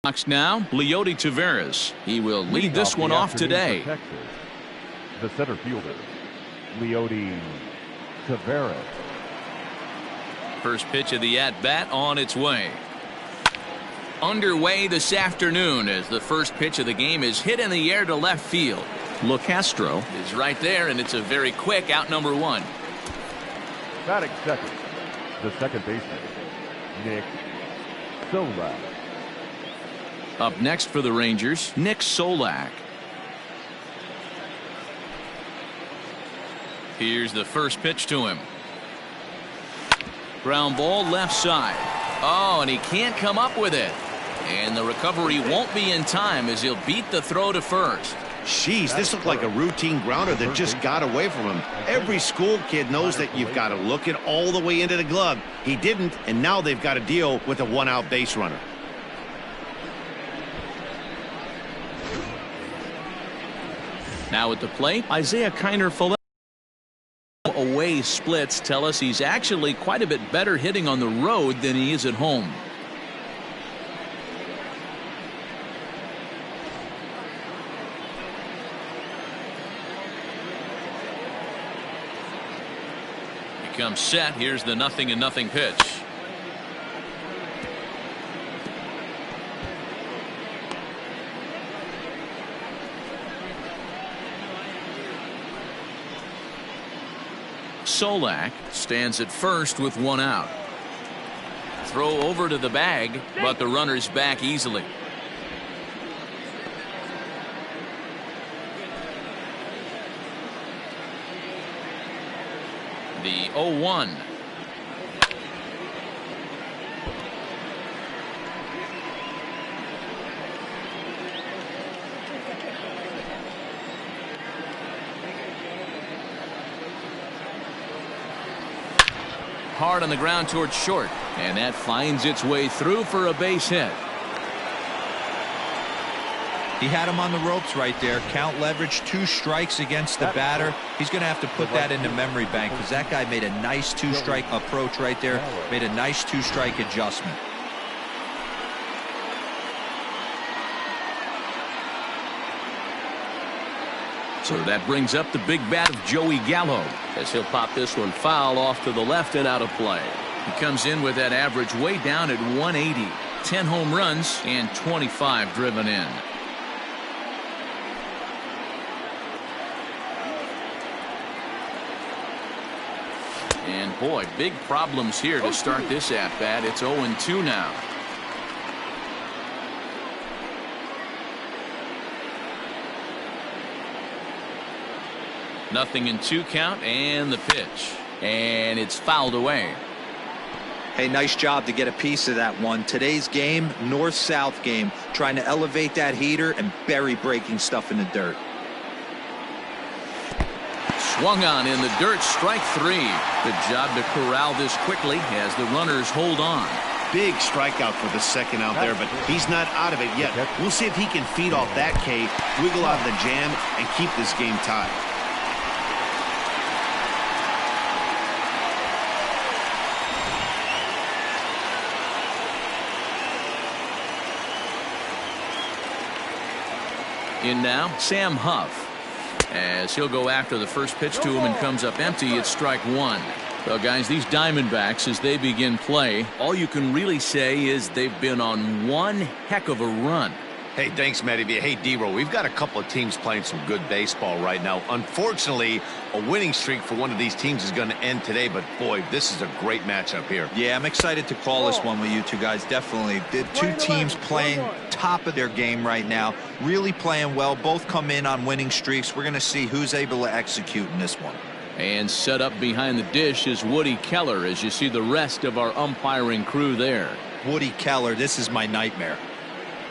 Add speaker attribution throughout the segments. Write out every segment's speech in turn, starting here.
Speaker 1: Next now, Leody Taveras. He will lead this one off today.
Speaker 2: The center fielder, Leody Taveras.
Speaker 1: First pitch of the at-bat on its way. Underway this afternoon as the first pitch of the game is hit in the air to left field. LeCastro is right there, and it's a very quick out number one.
Speaker 2: Batting second, the second baseman, Nick Solak.
Speaker 1: Up next for the Rangers, Nick Solak. Here's the first pitch to him. Ground ball left side. Oh, and he can't come up with it. And the recovery won't be in time as he'll beat the throw to first.
Speaker 3: Jeez, this looked like a routine grounder that just got away from him. Every school kid knows that you've got to look it all the way into the glove. He didn't, and now they've got to deal with a one-out base runner.
Speaker 1: Now at the plate, Isaiah Kiner away splits tell us he's actually quite a bit better hitting on the road than he is at home. He comes set. Here's the 0-0 pitch. Solak stands at first with one out. Throw over to the bag, but the runner's back easily. The 0-1. Hard on the ground towards short, and that finds its way through for a base hit.
Speaker 4: He had him on the ropes right there. Count leverage, 2 strikes against the batter. He's going to have to put that into memory bank because that guy made a nice 2-strike approach right there. Made a nice 2-strike adjustment.
Speaker 1: So that brings up the big bat of Joey Gallo as he'll pop this one foul off to the left and out of play. He comes in with that average way down at 180. 10 home runs and 25 driven in. And boy, big problems here to start this at bat. It's 0-2 now. Nothing in 2 count, and the pitch, and it's fouled away.
Speaker 4: Hey, nice job to get a piece of that one. Today's game, north-south game, trying to elevate that heater and bury breaking stuff in the dirt.
Speaker 1: Swung on in the dirt, strike 3. Good job to corral this quickly as the runners hold on.
Speaker 3: Big strikeout for the second out there, but he's not out of it yet. We'll see if he can feed off that K, wiggle out of the jam, and keep this game tied.
Speaker 1: In now, Sam Huff. As he'll go after the first pitch to him and comes up empty, it's strike 1. Well, guys, these Diamondbacks, as they begin play, all you can really say is they've been on one heck of a run.
Speaker 3: Hey, thanks, Matty B. Hey, D-Roll, we've got a couple of teams playing some good baseball right now. Unfortunately, a winning streak for one of these teams is going to end today, but boy, this is a great matchup here.
Speaker 4: Yeah, I'm excited to call this one with you two guys. Definitely. The 2 teams playing top of their game right now, really playing well. Both come in on winning streaks. We're going to see who's able to execute in this one.
Speaker 1: And set up behind the dish is Woody Keller as you see the rest of our umpiring crew there.
Speaker 4: Woody Keller, this is my nightmare.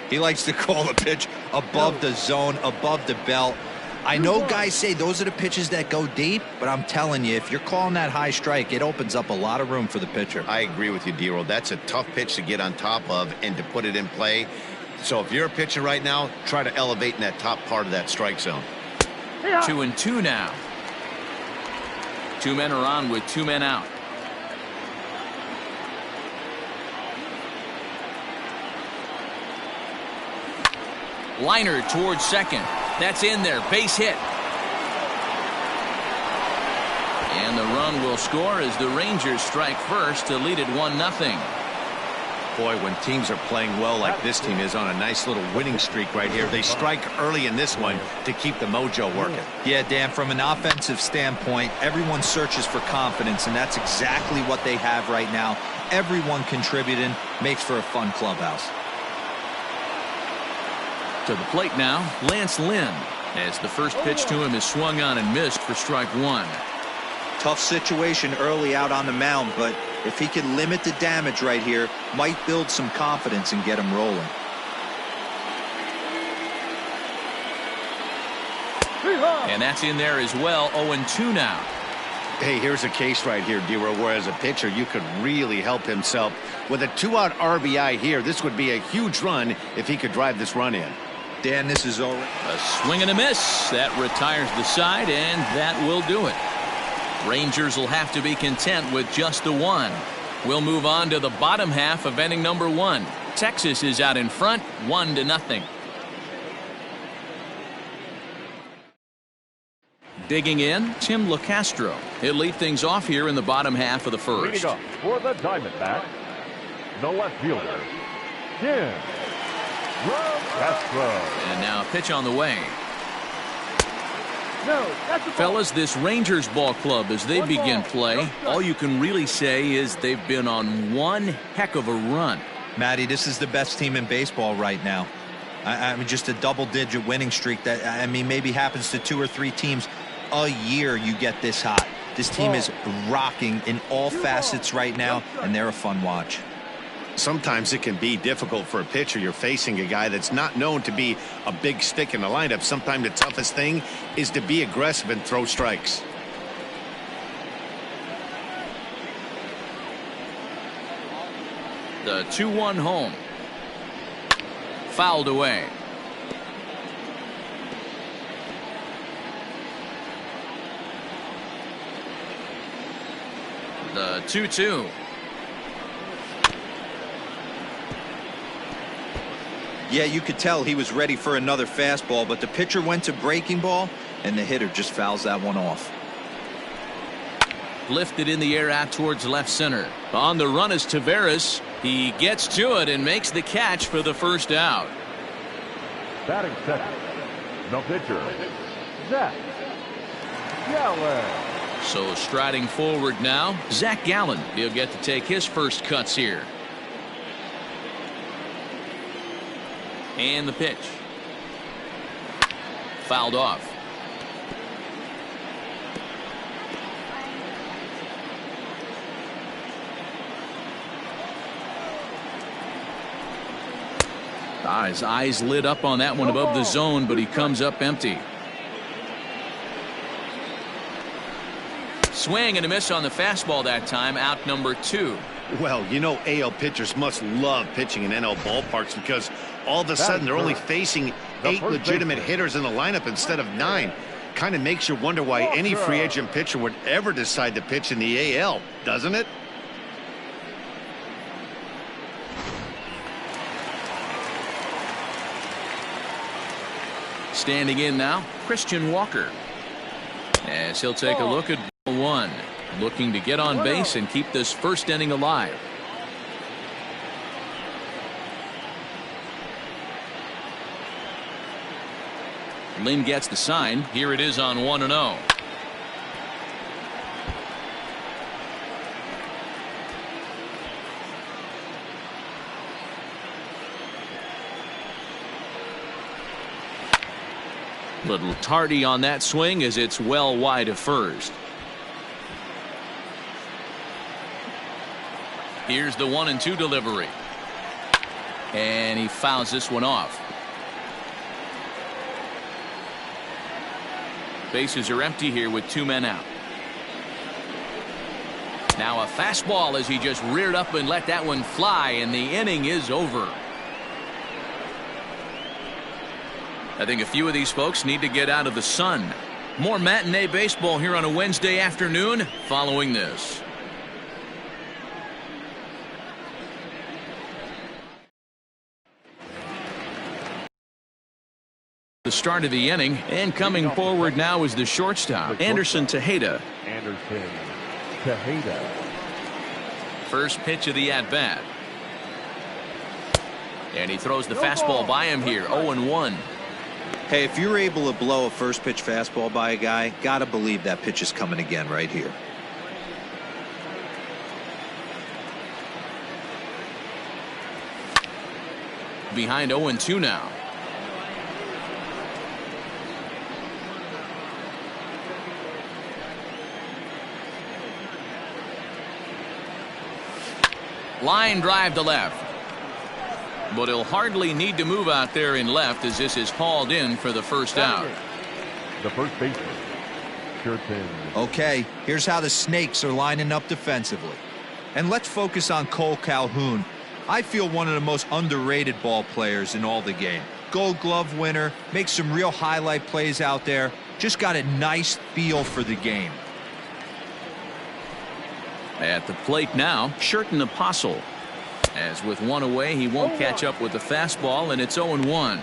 Speaker 4: He likes to call the pitch above the zone, above the belt. I know guys say those are the pitches that go deep, but I'm telling you, if you're calling that high strike, it opens up a lot of room for the pitcher.
Speaker 3: I agree with you, D-Roll. That's a tough pitch to get on top of and to put it in play. So if you're a pitcher right now, try to elevate in that top part of that strike zone.
Speaker 1: 2-2 now. 2 men are on with 2 men out. Liner towards second. That's in there. Base hit. And the run will score as the Rangers strike first to lead it 1-0.
Speaker 3: Boy, when teams are playing well like this team is on a nice little winning streak right here, they strike early in this one to keep the mojo working.
Speaker 4: Yeah, Dan, from an offensive standpoint, everyone searches for confidence, and that's exactly what they have right now. Everyone contributing makes for a fun clubhouse.
Speaker 1: To the plate now, Lance Lynn, as the first pitch to him is swung on and missed for strike one.
Speaker 4: Tough situation early out on the mound, but if he can limit the damage right here, might build some confidence and get him rolling.
Speaker 1: And that's in there as well. 0-2 now.
Speaker 3: Hey, here's a case right here, D-Row, where as a pitcher you could really help himself. With a 2-out RBI here, this would be a huge run if he could drive this run in.
Speaker 4: Dan, this is over.
Speaker 1: A swing and a miss. That retires the side, and that will do it. Rangers will have to be content with just the one. We'll move on to the bottom half of inning number one. Texas is out in front, 1-0. Digging in, Tim LaCastro. He'll lead things off here in the bottom half of the first.
Speaker 2: Leading up for the Diamondbacks, the left fielder, Tim LaCastro.
Speaker 1: And now a pitch on the way.
Speaker 2: No, that's a ball.
Speaker 1: Fellas, this Rangers ball club, as they begin play, all you can really say is they've been on one heck of a run.
Speaker 4: Matty, this is the best team in baseball right now. I mean, just a double-digit winning streak that, I mean, maybe happens to 2 or 3 teams a year. You get this hot. This team is rocking in all facets right now, and they're a fun watch.
Speaker 3: Sometimes it can be difficult for a pitcher. You're facing a guy that's not known to be a big stick in the lineup. Sometimes the toughest thing is to be aggressive and throw strikes.
Speaker 1: The 2-1 home. Fouled away. The 2-2.
Speaker 4: Yeah, you could tell he was ready for another fastball, but the pitcher went to breaking ball, and the hitter just fouls that one off.
Speaker 1: Lifted in the air out towards left center. On the run is Taveras. He gets to it and makes the catch for the first out.
Speaker 2: Batting second, the pitcher, Zach Gallen.
Speaker 1: So striding forward now, Zach Gallen. He'll get to take his first cuts here. And the pitch. Fouled off. His eyes lit up on that one above the zone, but he comes up empty. Swing and a miss on the fastball that time. Out number 2.
Speaker 3: Well, you know, AL pitchers must love pitching in NL ballparks because all of a sudden they're only facing 8 legitimate hitters in the lineup instead of 9. Kind of makes you wonder why any free agent pitcher would ever decide to pitch in the AL, doesn't it?
Speaker 1: Standing in now, Christian Walker. As he'll take a look at ball 1. Looking to get on base and keep this first inning alive. Lynn gets the sign. Here it is on 1-0. Little tardy on that swing as it's well wide of first. Here's the 1-2 delivery. And he fouls this one off. Bases are empty here with 2 men out. Now a fastball as he just reared up and let that one fly, and the inning is over. I think a few of these folks need to get out of the sun. More matinee baseball here on a Wednesday afternoon following this. The start of the inning, and coming forward now is the shortstop, Anderson Tejeda.
Speaker 2: Anderson Tejeda.
Speaker 1: First pitch of the at-bat. And he throws the fastball by him here, 0-1.
Speaker 4: Hey, if you're able to blow a first pitch fastball by a guy, gotta believe that pitch is coming again right here.
Speaker 1: Behind 0-2 now. Line drive to left. But he'll hardly need to move out there in left as this is hauled in for the first out.
Speaker 2: The first baseman.
Speaker 4: Okay, here's how the Snakes are lining up defensively. And let's focus on Cole Calhoun. I feel one of the most underrated ball players in all the game. Gold Glove winner, makes some real highlight plays out there. Just got a nice feel for the game.
Speaker 1: At the plate now, Sherton Apostle. As with one away, he won't catch up with the fastball, and it's 0-1.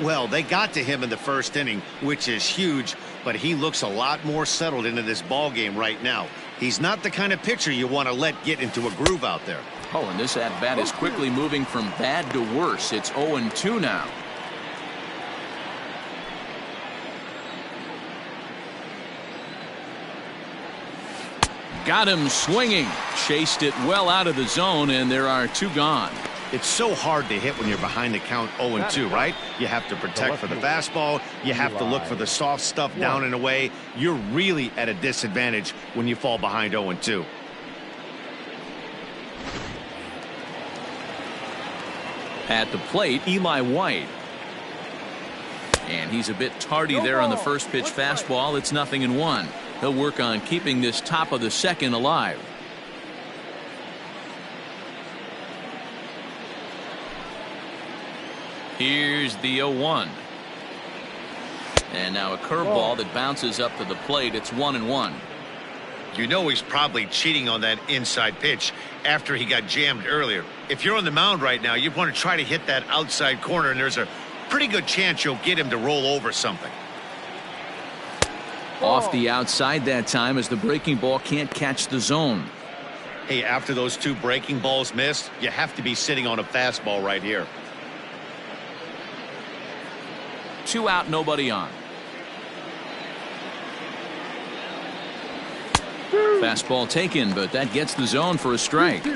Speaker 3: Well, they got to him in the first inning, which is huge, but he looks a lot more settled into this ball game right now. He's not the kind of pitcher you want to let get into a groove out there.
Speaker 1: Oh, and this at-bat is quickly moving from bad to worse. It's 0-2 now. Got him swinging. Chased it well out of the zone, and there are two gone.
Speaker 3: It's so hard to hit when you're behind the count 0-2, right? You have to protect for the fastball. You have to look for the soft stuff down and away. You're really at a disadvantage when you fall behind 0-2.
Speaker 1: At the plate, Eli White. And he's a bit tardy there on the first pitch fastball. It's 0-1. He'll work on keeping this top of the second alive. Here's the 0-1. And now a curveball that bounces up to the plate. It's 1-1.
Speaker 3: You know he's probably cheating on that inside pitch after he got jammed earlier. If you're on the mound right now, you want to try to hit that outside corner, and there's a pretty good chance you'll get him to roll over something.
Speaker 1: Off the outside that time as the breaking ball can't catch the zone.
Speaker 3: Hey, after those two breaking balls missed, you have to be sitting on a fastball right here.
Speaker 1: 2 out, nobody on. Fastball taken, but that gets the zone for a strike.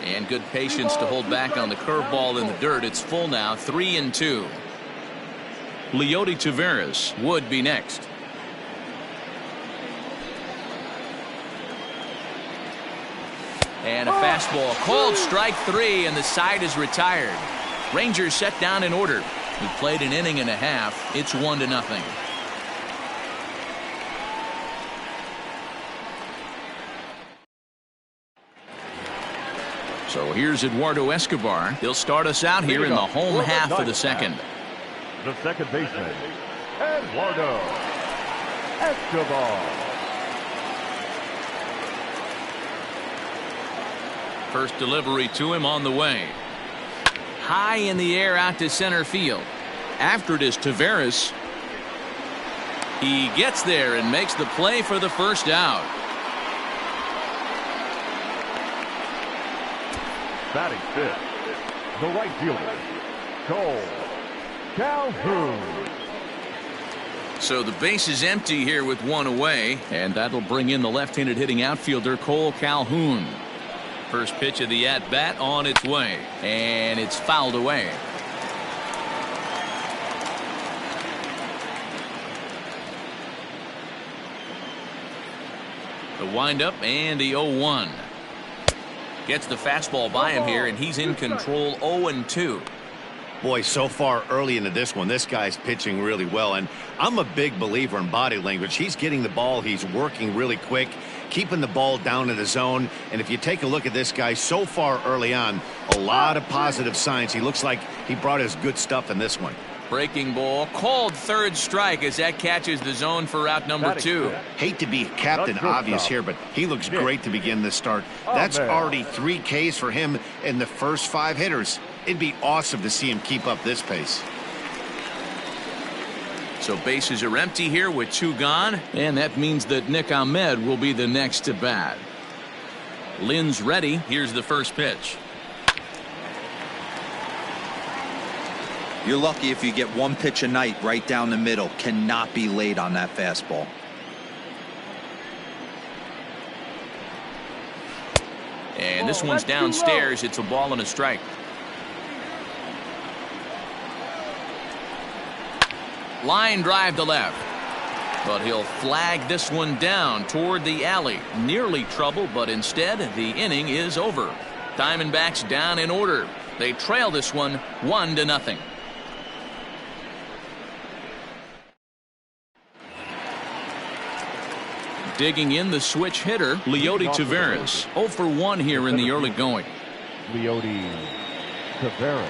Speaker 1: And good patience to hold back on the curveball in the dirt. It's full now, 3-2. Leody Taveras would be next. And a fastball called strike 3, and the side is retired. Rangers set down in order. He played an inning and a half. It's 1-0. So here's Eduardo Escobar. He'll start us out here in the home half of the second.
Speaker 2: The second baseman, Eduardo Escobar.
Speaker 1: First delivery to him on the way. High in the air out to center field. After it is Taveras. He gets there and makes the play for the first out.
Speaker 2: Batting fifth, the right fielder, Cole Calhoun.
Speaker 1: So the base is empty here with one away, and that'll bring in the left-handed hitting outfielder Cole Calhoun. First pitch of the at-bat on its way, and it's fouled away. The windup and the 0-1. Gets the fastball by him here, and he's in control. 0-2.
Speaker 3: Boy, so far early into this one, this guy's pitching really well, and I'm a big believer in body language. He's getting the ball, he's working really quick, keeping the ball down in the zone, and if you take a look at this guy so far early on, a lot of positive signs. He looks like he brought his good stuff in this one.
Speaker 1: Breaking ball, called third strike as that catches the zone for out number 2.
Speaker 3: Hate to be Captain Obvious here, but he looks great to begin this start. That's already 3 Ks for him in the first 5 hitters. It'd be awesome to see him keep up this pace.
Speaker 1: So bases are empty here with 2 gone, and that means that Nick Ahmed will be the next to bat. Lynn's ready. Here's the first pitch.
Speaker 4: You're lucky if you get 1 pitch a night right down the middle. Cannot be late on that fastball.
Speaker 1: And this one's downstairs. It's a ball and a strike. Line drive to left. But he'll flag this one down toward the alley. Nearly trouble, but instead the inning is over. Diamondbacks down in order. They trail this one 1-0. Digging in the switch hitter, Leody Taveras. 0 for 1 here in the early going.
Speaker 2: Leody Taveras.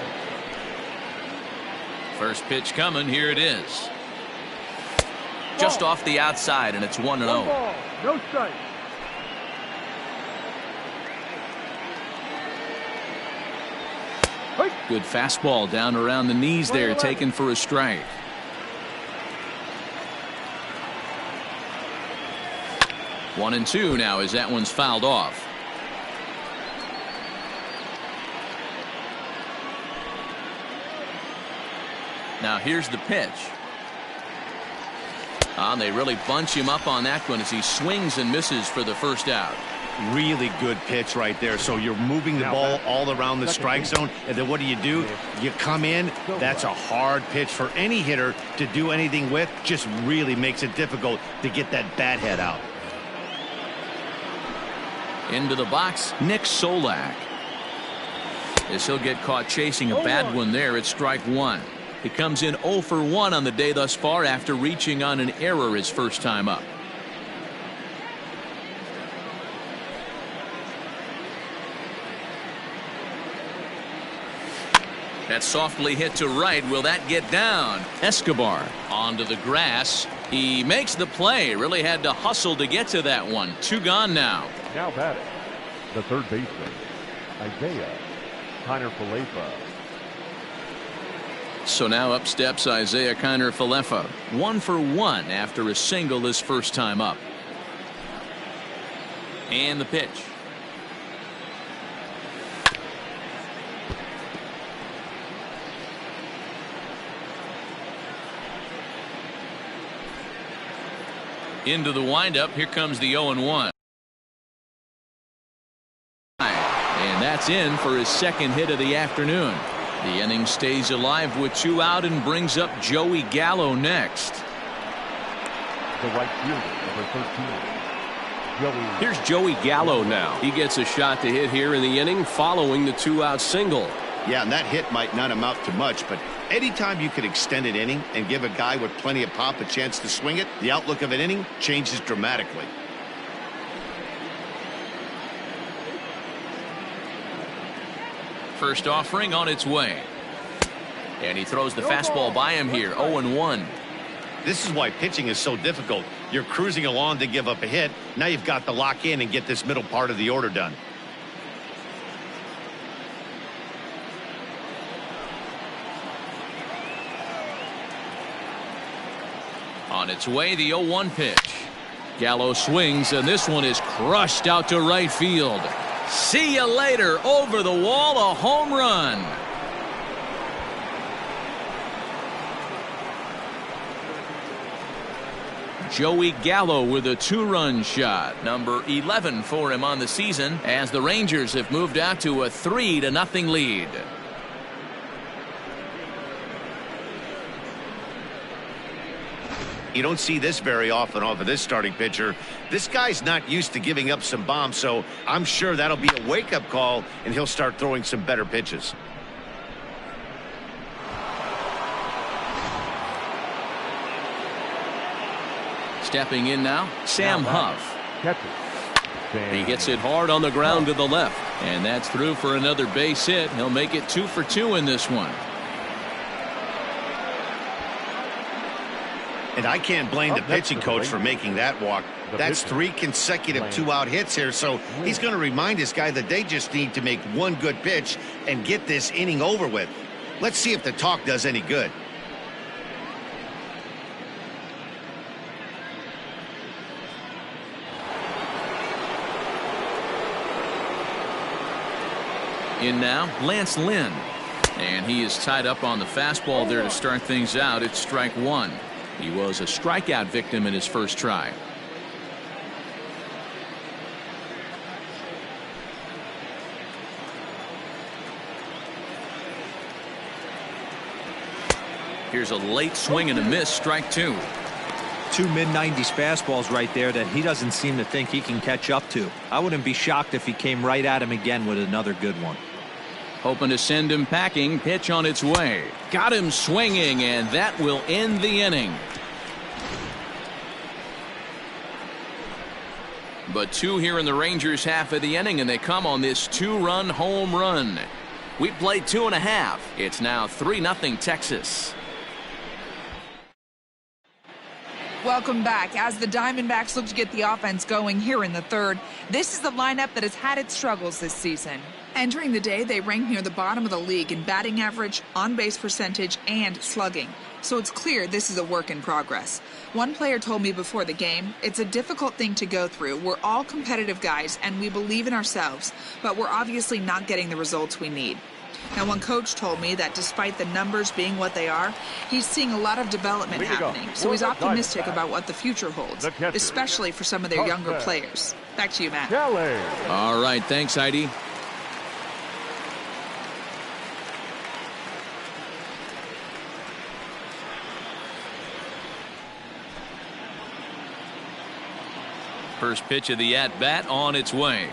Speaker 1: First pitch coming. Here it is. Just off the outside, and it's 1-0.
Speaker 2: No strike.
Speaker 1: Good fastball down around the knees there, taken for a strike. One and 2 now as that one's fouled off. Now here's the pitch. They really bunch him up on that one as he swings and misses for the first out.
Speaker 3: Really good pitch right there. So you're moving the ball all around the strike zone, and then what do? You come in. That's a hard pitch for any hitter to do anything with. Just really makes it difficult to get that bat head out.
Speaker 1: Into the box, Nick Solak. As he'll get caught chasing a bad one there, it's strike 1. He comes in 0 for 1 on the day thus far after reaching on an error his first time up. That's softly hit to right. Will that get down? Escobar onto the grass. He makes the play. Really had to hustle to get to that one. 2 gone now.
Speaker 2: Now batting, the third baseman, Isaiah Kiner-Falefa.
Speaker 1: So now up steps Isaiah Kiner-Falefa. 1 for 1 after a single his first time up. And the pitch. Into the windup. Here comes the 0-1. And that's in for his second hit of the afternoon. The inning stays alive with 2 out and brings up Joey Gallo next.
Speaker 2: The right fielder, number 13.
Speaker 5: Here's Joey Gallo now. He gets a shot to hit here in the inning following the 2-out single.
Speaker 3: Yeah, and that hit might not amount to much, but anytime you can extend an inning and give a guy with plenty of pop a chance to swing it, the outlook of an inning changes dramatically.
Speaker 1: First offering on its way. And he throws the fastball by him here. 0-1.
Speaker 3: This is why pitching is so difficult. You're cruising along to give up a hit. Now you've got to lock in and get this middle part of the order done.
Speaker 1: On its way, the 0-1 pitch. Gallo swings, and this one is crushed out to right field. See you later. Over the wall, a home run. Joey Gallo with a 2-run shot. Number 11 for him on the season as the Rangers have moved out to a 3-0 lead.
Speaker 3: You don't see this very often off of this starting pitcher. This guy's not used to giving up some bombs, so I'm sure that'll be a wake-up call, and he'll start throwing some better pitches.
Speaker 1: Stepping in now, Sam Huff.
Speaker 2: Catcher.
Speaker 1: He hits it hard on the ground to the left, and that's through for another base hit. He'll make it 2 for 2 in this one.
Speaker 3: And I can't blame the pitching coach for making that walk. That's 3 consecutive 2-out hits here, so he's going to remind this guy that they just need to make one good pitch and get this inning over with. Let's see if the talk does any good.
Speaker 1: In now, Lance Lynn. And he is tied up on the fastball there to start things out. It's strike 1. He was a strikeout victim in his first try. Here's a late swing and a miss, strike 2.
Speaker 4: 2 mid-90s fastballs right there that he doesn't seem to think he can catch up to. I wouldn't be shocked if he came right at him again with another good one.
Speaker 1: Hoping to send him packing. Pitch on its way. Got him swinging, and that will end the inning. But 2 here in the Rangers half of the inning, and they come on this 2-run home run. We played 2.5. It's now 3-0 Texas.
Speaker 6: Welcome back. As the Diamondbacks look to get the offense going here in the third, this is the lineup that has had its struggles this season. Entering the day, they rank near the bottom of the league in batting average, on-base percentage, and slugging. So it's clear this is a work in progress. One player told me before the game, it's a difficult thing to go through. We're all competitive guys, and we believe in ourselves, but we're obviously not getting the results we need. Now, one coach told me that despite the numbers being what they are, he's seeing a lot of development happening. So he's optimistic about what the future holds, especially for some of their younger players. Back to you, Matt.
Speaker 1: All right, thanks, Heidi. First pitch of the at-bat on its way.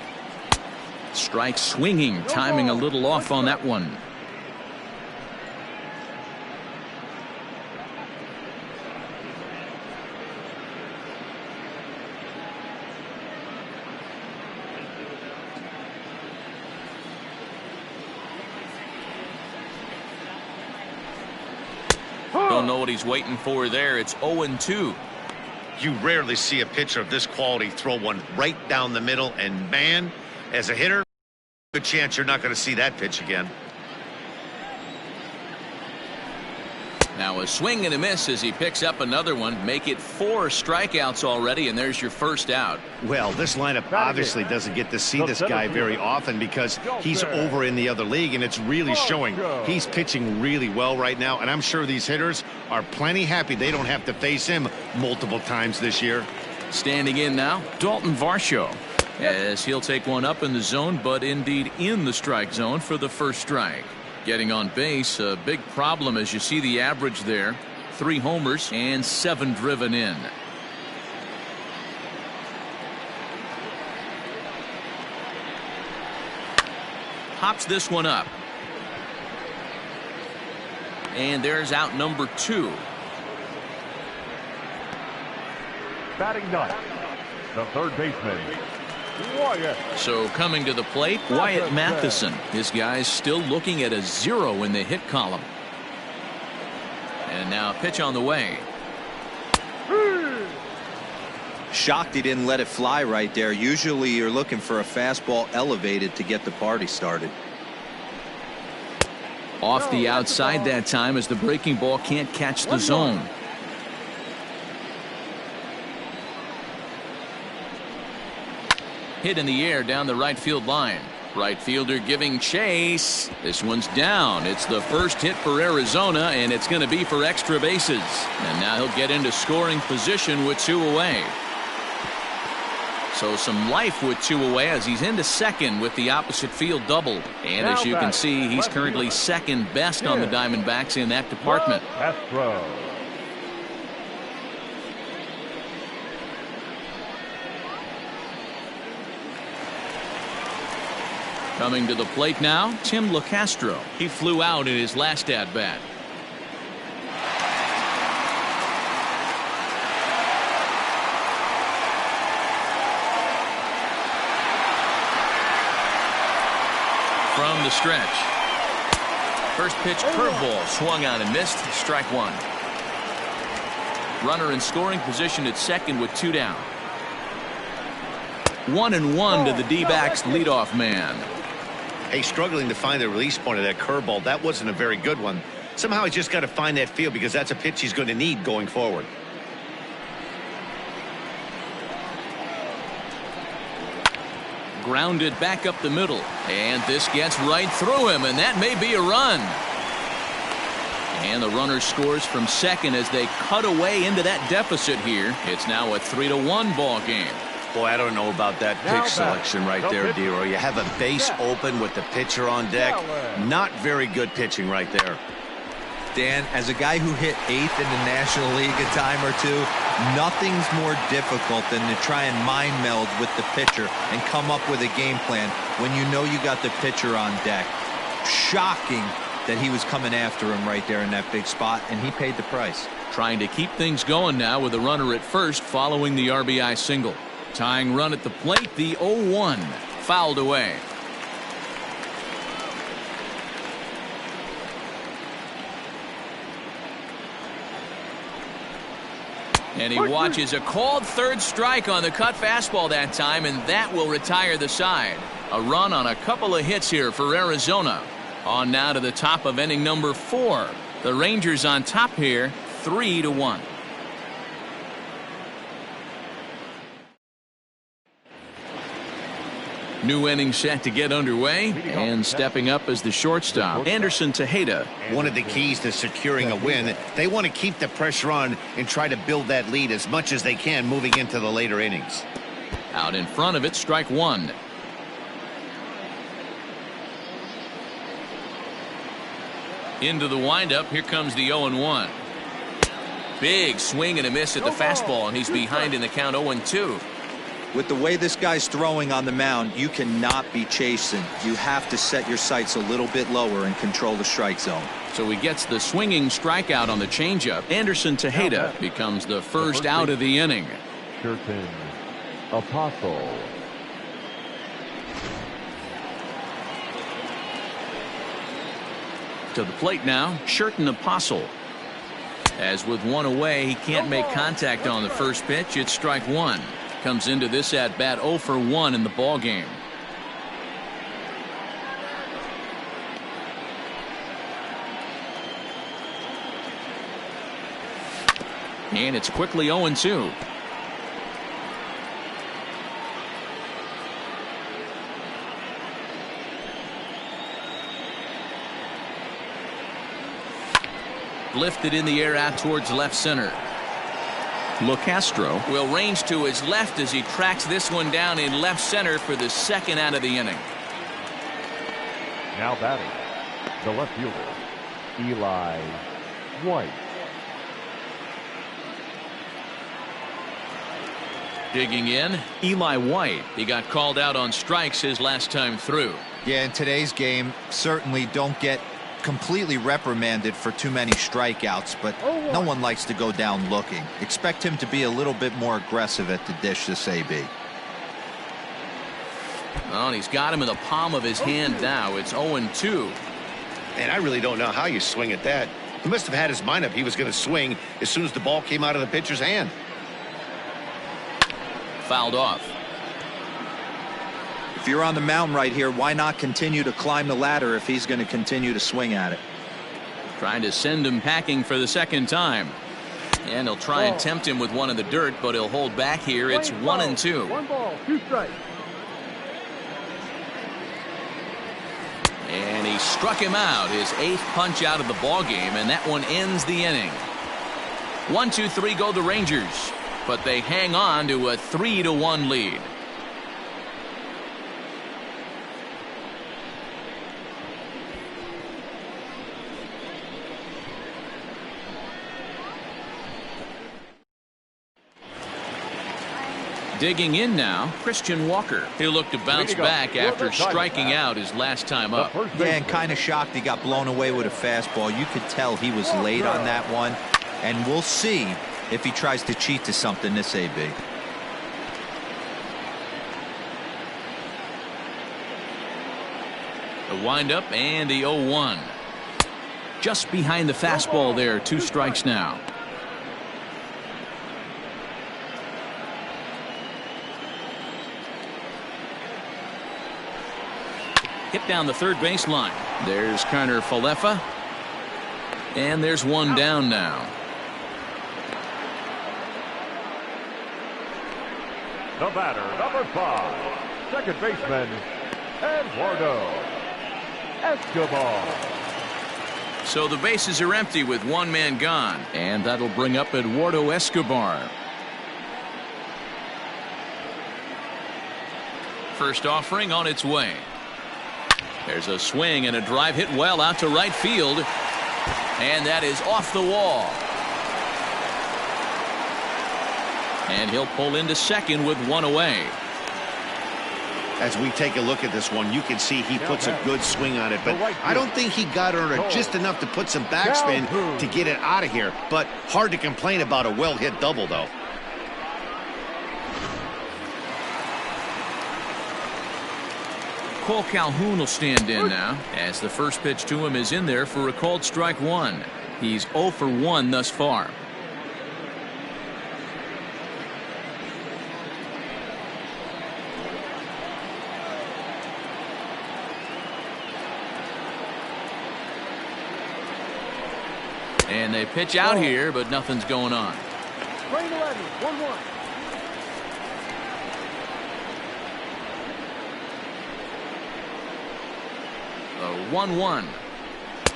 Speaker 1: Strike swinging, timing a little off on that one. Don't know what he's waiting for there. It's 0-2.
Speaker 3: You rarely see a pitcher of this quality throw one right down the middle, and man, as a hitter, good chance you're not going to see that pitch again.
Speaker 1: Now a swing and a miss as he picks up another one. Make it 4 strikeouts already, and there's your first out.
Speaker 3: Well, this lineup obviously doesn't get to see this guy very often because he's over in the other league, and it's really showing. He's pitching really well right now, and I'm sure these hitters are plenty happy they don't have to face him multiple times this year.
Speaker 1: Standing in now, Dalton Varsho, as he'll take one up in the zone, but indeed in the strike zone for the first strike. Getting on base, a big problem as you see the average there. 3 homers and 7 driven in. Hops this one up. And there's out number 2.
Speaker 2: Batting ninth, the third baseman, Wyatt.
Speaker 1: So coming to the plate, Wyatt Matheson. This guy's still looking at a 0 in the hit column. And now a pitch on the way.
Speaker 4: Shocked he didn't let it fly right there. Usually you're looking for a fastball elevated to get the party started.
Speaker 1: Off the outside that time as the breaking ball can't catch the zone. Hit in the air down the right field line. Right fielder giving chase. This one's down. It's the first hit for Arizona, and it's going to be for extra bases. And now he'll get into scoring position with 2 away. So some life with 2 away as he's into second with the opposite field double. And as you can see, he's currently second best on the Diamondbacks in that department.
Speaker 2: Astro.
Speaker 1: Coming to the plate now, Tim LeCastro. He flew out in his last at-bat. From the stretch. First pitch curveball swung on and missed. Strike 1. Runner in scoring position at second with 2 down. 1-1 to the D-backs leadoff man.
Speaker 3: Hey, struggling to find the release point of that curveball. That wasn't a very good one. Somehow he's just got to find that feel because that's a pitch he's going to need going forward.
Speaker 1: Grounded back up the middle, and this gets right through him, and that may be a run. And the runner scores from second as they cut away into that deficit here. It's now a 3-1 ball game.
Speaker 3: Boy, I don't know about that pitch selection right there, Dero. You have a base open with the pitcher on deck. Not very good pitching right there.
Speaker 4: Dan, as a guy who hit 8th in the National League a time or two, nothing's more difficult than to try and mind meld with the pitcher and come up with a game plan when you know you got the pitcher on deck. Shocking that he was coming after him right there in that big spot, and he paid the price.
Speaker 1: Trying to keep things going now with a runner at first following the RBI single. Tying run at the plate, the 0-1. Fouled away. And he watches a called third strike on the cut fastball that time, and that will retire the side. A run on a couple of hits here for Arizona. On now to the top of inning number 4. The Rangers on top here, 3-1. New inning set to get underway, and stepping up as the shortstop, Anderson Tejeda.
Speaker 3: One of the keys to securing a win, they want to keep the pressure on and try to build that lead as much as they can moving into the later innings.
Speaker 1: Out in front of it, strike 1. Into the windup, here comes the 0-1. Big swing and a miss at the fastball, and he's behind in the count 0-2.
Speaker 4: With the way this guy's throwing on the mound, you cannot be chasing. You have to set your sights a little bit lower and control the strike zone.
Speaker 1: So he gets the swinging strikeout on the changeup. Anderson Tejeda becomes the first out of the inning.
Speaker 2: Curtin Apostle.
Speaker 1: To the plate now, Sherton Apostle. As with one away, he can't make contact on the first pitch. It's strike 1. Comes into this at bat 0 for 1 in the ball game. And it's quickly 0-2. Lifted in the air out towards left center. LoCastro will range to his left as he tracks this one down in left center for the second out of the inning.
Speaker 2: Now batting, the left fielder, Eli White.
Speaker 1: Digging in, Eli White. He got called out on strikes his last time through.
Speaker 4: Yeah, in today's game, certainly don't get completely reprimanded for too many strikeouts, but no one likes to go down looking. Expect him to be a little bit more aggressive at the dish this AB.
Speaker 1: Well, and he's got him in the palm of his hand now. It's 0-2.
Speaker 3: And I really don't know how you swing at that. He must have had his mind up he was going to swing as soon as the ball came out of the pitcher's hand.
Speaker 1: Fouled off.
Speaker 4: If you're on the mound right here, why not continue to climb the ladder if he's going to continue to swing at it?
Speaker 1: Trying to send him packing for the second time. And he'll try and tempt him with one in the dirt, but he'll hold back here. It's 1-2.
Speaker 2: 1 ball, 2 strikes.
Speaker 1: And he struck him out, his 8th punch out of the ball game, and that one ends the inning. 1-2-3 go the Rangers, but they hang on to a 3-1 lead. Digging in now, Christian Walker. He'll look to bounce back after striking out his last time up.
Speaker 4: Yeah, and kind of shocked he got blown away with a fastball. You could tell he was late on that one, and we'll see if he tries to cheat to something this AB.
Speaker 1: The windup and the 0-1. Just behind the fastball there, 2 strikes now. hit down the third baseline. There's Carter Falefa. And there's one down now.
Speaker 2: The batter, number 5, second baseman, Eduardo Escobar.
Speaker 1: So the bases are empty with one man gone. And that'll bring up Eduardo Escobar. First offering on its way. There's a swing and a drive hit well out to right field. And that is off the wall. And he'll pull into second with one away.
Speaker 3: As we take a look at this one, you can see he puts a good swing on it, but I don't think he got on it just enough to put some backspin to get it out of here. But hard to complain about a well-hit double, though.
Speaker 1: Cole Calhoun will stand in now, as the first pitch to him is in there for a called strike one. He's 0 for 1 thus far. And they pitch out here, but nothing's going on.
Speaker 2: Green 11, 1-1.
Speaker 1: The 1-1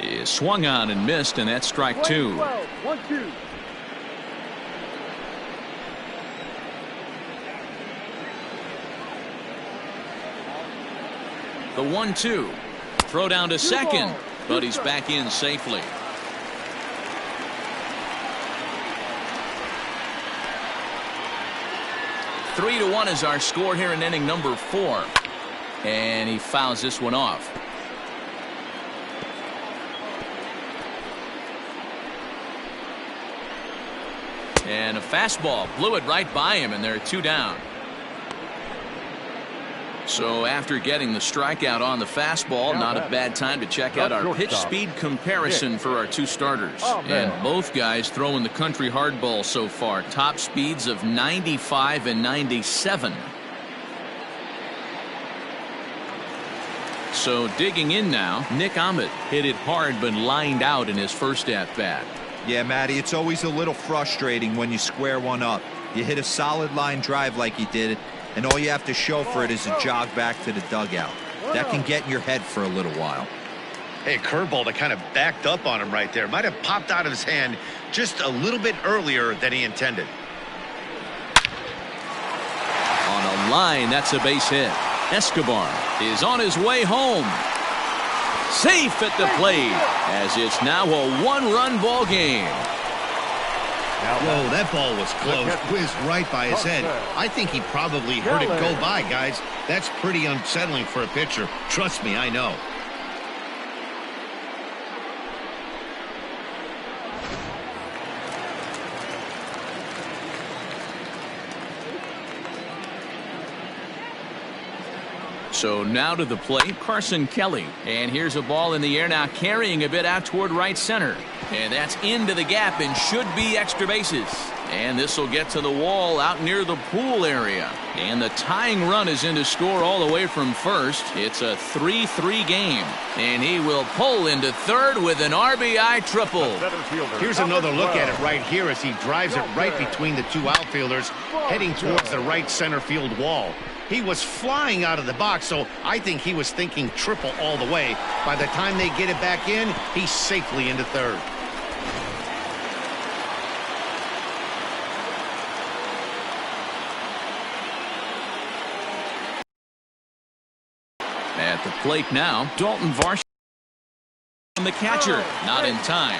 Speaker 1: is swung on and missed, and that's strike 2.
Speaker 2: 1-2.
Speaker 1: The 1-2. Throw down to second, but he's back in safely. Three to 1 is our score here in inning number 4. And he fouls this one off. And a fastball blew it right by him, and they're 2 down. So after getting the strikeout on the fastball, not a bad time to check out our pitch speed comparison for our 2 starters. And both guys throwing the country hardball so far. Top speeds of 95 and 97. So digging in now, Nick Ahmed hit it hard but lined out in his first at-bat.
Speaker 4: Yeah, Matty, it's always a little frustrating when you square one up. You hit a solid line drive like he did, and all you have to show for it is a jog back to the dugout. That can get in your head for a little while.
Speaker 3: Hey, curveball that kind of backed up on him right there. Might have popped out of his hand just a little bit earlier than he intended.
Speaker 1: On a line, that's a base hit. Escobar is on his way home. Safe at the plate, as it's now a 1-run ball game.
Speaker 3: Whoa, that ball was close. Whizzed right by his head. I think he probably heard it go by, guys. That's pretty unsettling for a pitcher. Trust me, I know.
Speaker 1: So now to the plate, Carson Kelly. And here's a ball in the air now, carrying a bit out toward right center. And that's into the gap and should be extra bases. And this will get to the wall out near the pool area. And the tying run is in to score all the way from first. It's a 3-3 game. And he will pull into third with an RBI triple.
Speaker 3: Here's another look at it right here as he drives it right between the 2 outfielders, heading towards the right center field wall. He was flying out of the box, so I think he was thinking triple all the way. By the time they get it back in, he's safely into third.
Speaker 1: At the plate now, Dalton Varsho, the catcher, not in time.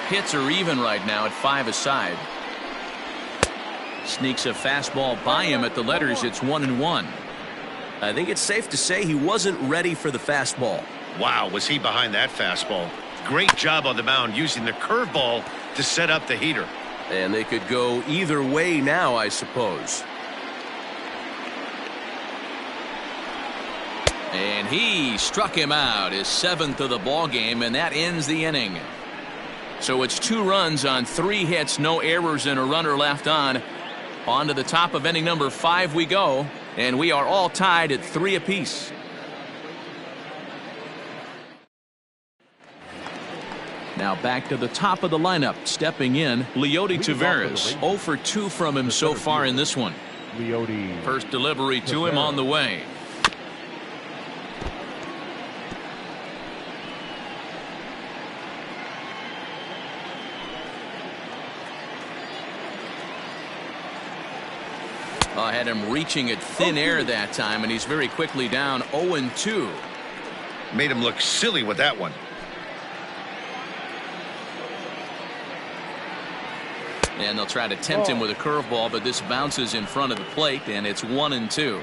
Speaker 1: Hits are even right now at 5 aside. Sneaks a fastball by him at the letters. It's 1-1. I think it's safe to say he wasn't ready for the fastball.
Speaker 3: Wow, was he behind that fastball. Great job on the mound using the curveball to set up the heater.
Speaker 5: And they could go either way now, I suppose.
Speaker 1: And he struck him out, his 7th of the ball game, and that ends the inning. So it's 2 runs on 3 hits, no errors, and a runner left on. On to the top of inning number 5 we go, and we are all tied at 3 apiece. Now back to the top of the lineup. Stepping in, Leody Taveras. 0 for 2 from him so far in this one. First delivery to him on the way. Had him reaching at thin air that time, and he's very quickly down 0-2.
Speaker 3: Made him look silly with that one.
Speaker 1: And they'll try to tempt him with a curveball, but this bounces in front of the plate, and it's 1-2.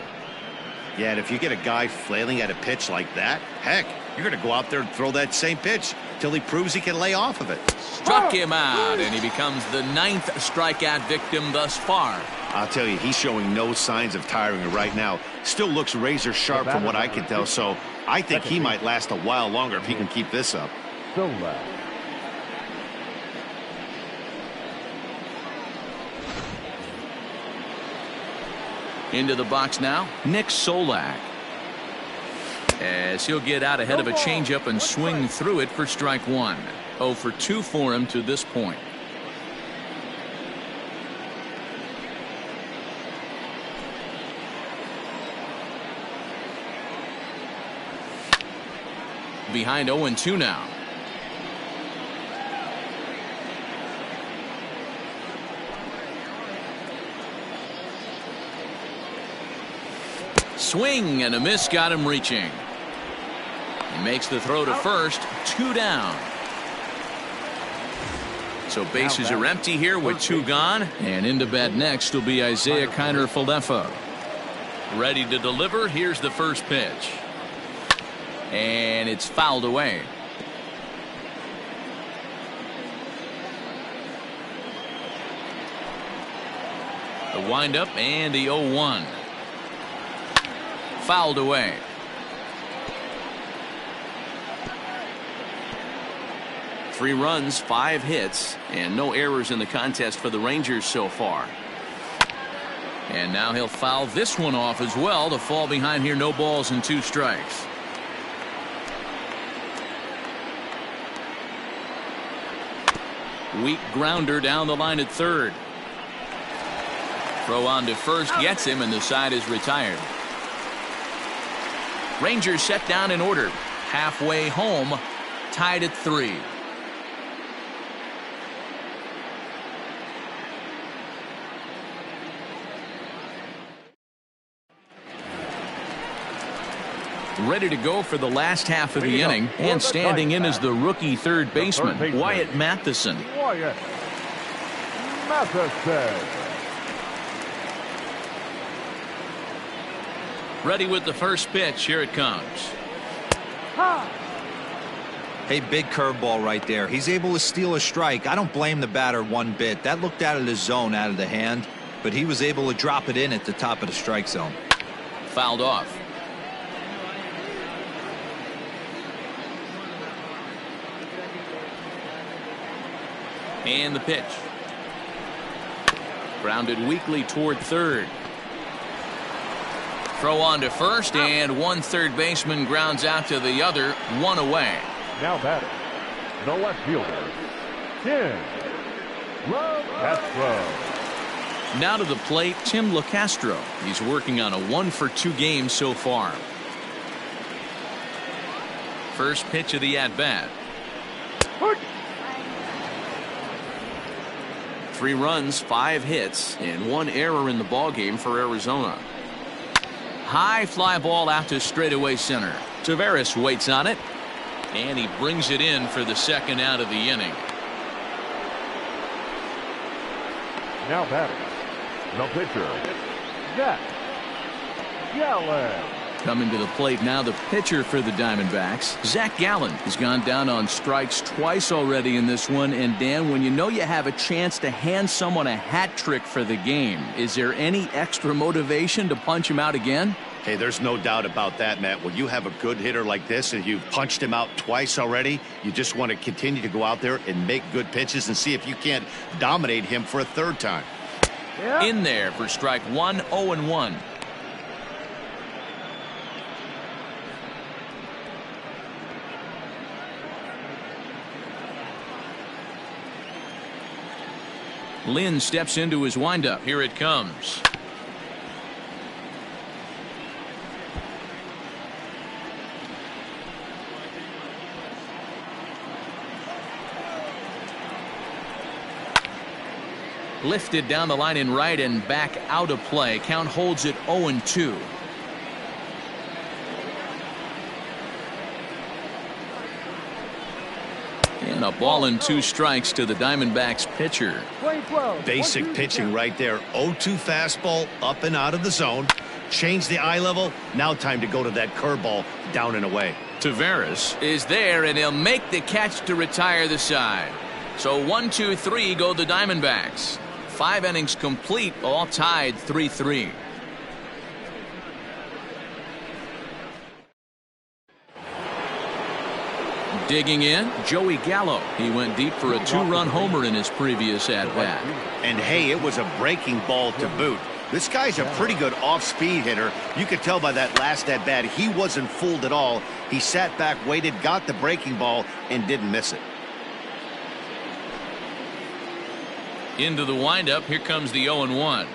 Speaker 3: Yeah, and if you get a guy flailing at a pitch like that, heck, you're going to go out there and throw that same pitch till he proves he can lay off of it.
Speaker 1: Struck him out, and he becomes the 9th strikeout victim thus far.
Speaker 3: I'll tell you, he's showing no signs of tiring right now. Still looks razor sharp from what I can tell, so I think he might last a while longer if he can keep this up. Into the box now, Nick Solak. As he'll get out ahead of a changeup and swing through it for strike 1. 0 for 2 for him to this point. Behind 0-2 now. Swing and a miss got him reaching. He makes the throw to first. 2 down. So bases are empty here with 2 gone. And into bat next will be Isaiah Kiner-Falefa. Ready to deliver. Here's the first pitch. And it's fouled away. The windup and the 0-1. Fouled away. Three runs, 5 hits, and no errors in the contest for the Rangers so far. And now he'll foul this one off as well to fall behind here. No balls and 2 strikes. Weak grounder down the line at third. Throw on to first gets him, and the side is retired. Rangers set down in order. Halfway home, tied at 3. Ready to go for the last half of the inning, and standing in is the rookie third baseman, Wyatt Matheson. Ready with the first pitch. Here it comes.
Speaker 4: Hey, big curveball right there. He's able to steal a strike. I don't blame the batter one bit. That looked out of the zone, out of the hand, but he was able to drop it in at the top of the strike zone.
Speaker 1: Fouled off. And the pitch. Grounded weakly toward third. Throw on to first, and one third baseman grounds out to the other. 1 away.
Speaker 2: Now batting, the left fielder, Tim LeCastro.
Speaker 1: Now to the plate, Tim LeCastro. He's working on a 1-for-2 game so far. First pitch of the at-bat. 3 runs, 5 hits, and 1 error in the ballgame for Arizona. High fly ball out to straightaway center. Taveras waits on it, and he brings it in for the second out of the inning.
Speaker 2: Now batting, the pitcher, Zach Gallen.
Speaker 1: Coming to the plate now, the pitcher for the Diamondbacks, Zach Gallen, has gone down on strikes twice already in this one. And Dan, when you know you have a chance to hand someone a hat trick for the game, is there any extra motivation to punch him out again?
Speaker 3: Hey, there's no doubt about that, Matt. When you have a good hitter like this and you've punched him out twice already, you just want to continue to go out there and make good pitches and see if you can't dominate him for a third time.
Speaker 1: In there for strike one, 0-1. Lynn steps into his windup. Here it comes. Lifted down the line in right and back out of play. Count holds it 0-2. And a ball and 2 strikes to the Diamondbacks pitcher.
Speaker 3: Basic pitching right there. 0-2 fastball up and out of the zone. Change the eye level. Now time to go to that curveball down and away.
Speaker 1: Taveras is there, and he'll make the catch to retire the side. So 1, 2, 3 go the Diamondbacks. 5 innings complete, all tied 3-3. Digging in, Joey Gallo. He went deep for a 2-run homer in his previous at-bat.
Speaker 3: And hey, it was a breaking ball to boot. This guy's a pretty good off-speed hitter. You could tell by that last at-bat he wasn't fooled at all. He sat back, waited, got the breaking ball, and didn't miss it.
Speaker 1: Into the windup, here comes the 0-1.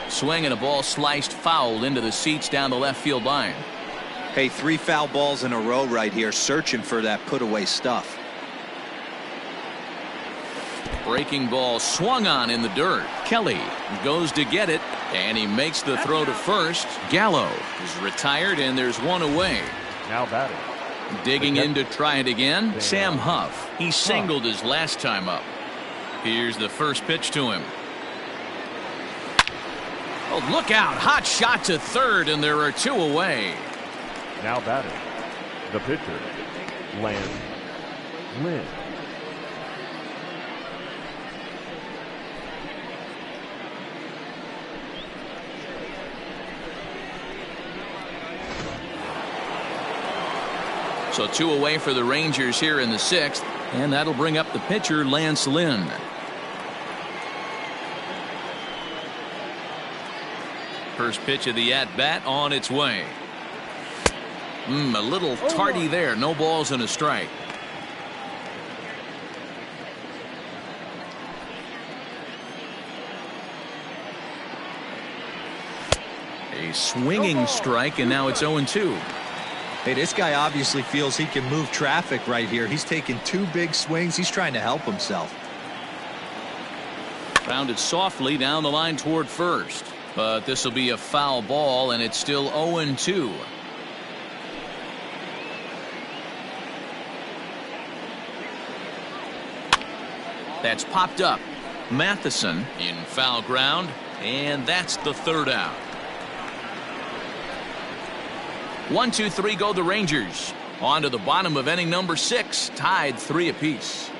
Speaker 1: Swing and a ball sliced foul into the seats down the left field line.
Speaker 4: Hey, 3 foul balls in a row right here, searching for that put away stuff.
Speaker 1: Breaking ball swung on in the dirt. Kelly goes to get it, and he makes the throw to first. Gallo is retired, and there's 1 away.
Speaker 2: Now batting.
Speaker 1: Digging in to try it again, Sam Huff. He singled his last time up. Here's the first pitch to him. Oh, look out. Hot shot to third, and there are 2 away.
Speaker 2: Now batting. The pitcher, Lynn.
Speaker 1: So 2 away for the Rangers here in the 6th, and that'll bring up the pitcher, Lance Lynn. First pitch of the at-bat on its way. A little tardy there. No balls and a strike. A swinging strike, and now it's 0-2.
Speaker 4: Hey, this guy obviously feels he can move traffic right here. He's taking 2 big swings. He's trying to help himself.
Speaker 1: Grounded softly down the line toward first. But this will be a foul ball, and it's still 0-2. That's popped up. Matheson in foul ground, and that's the 3rd out. 1, 2, 3 go the Rangers. On to the bottom of inning number 6, tied 3 apiece.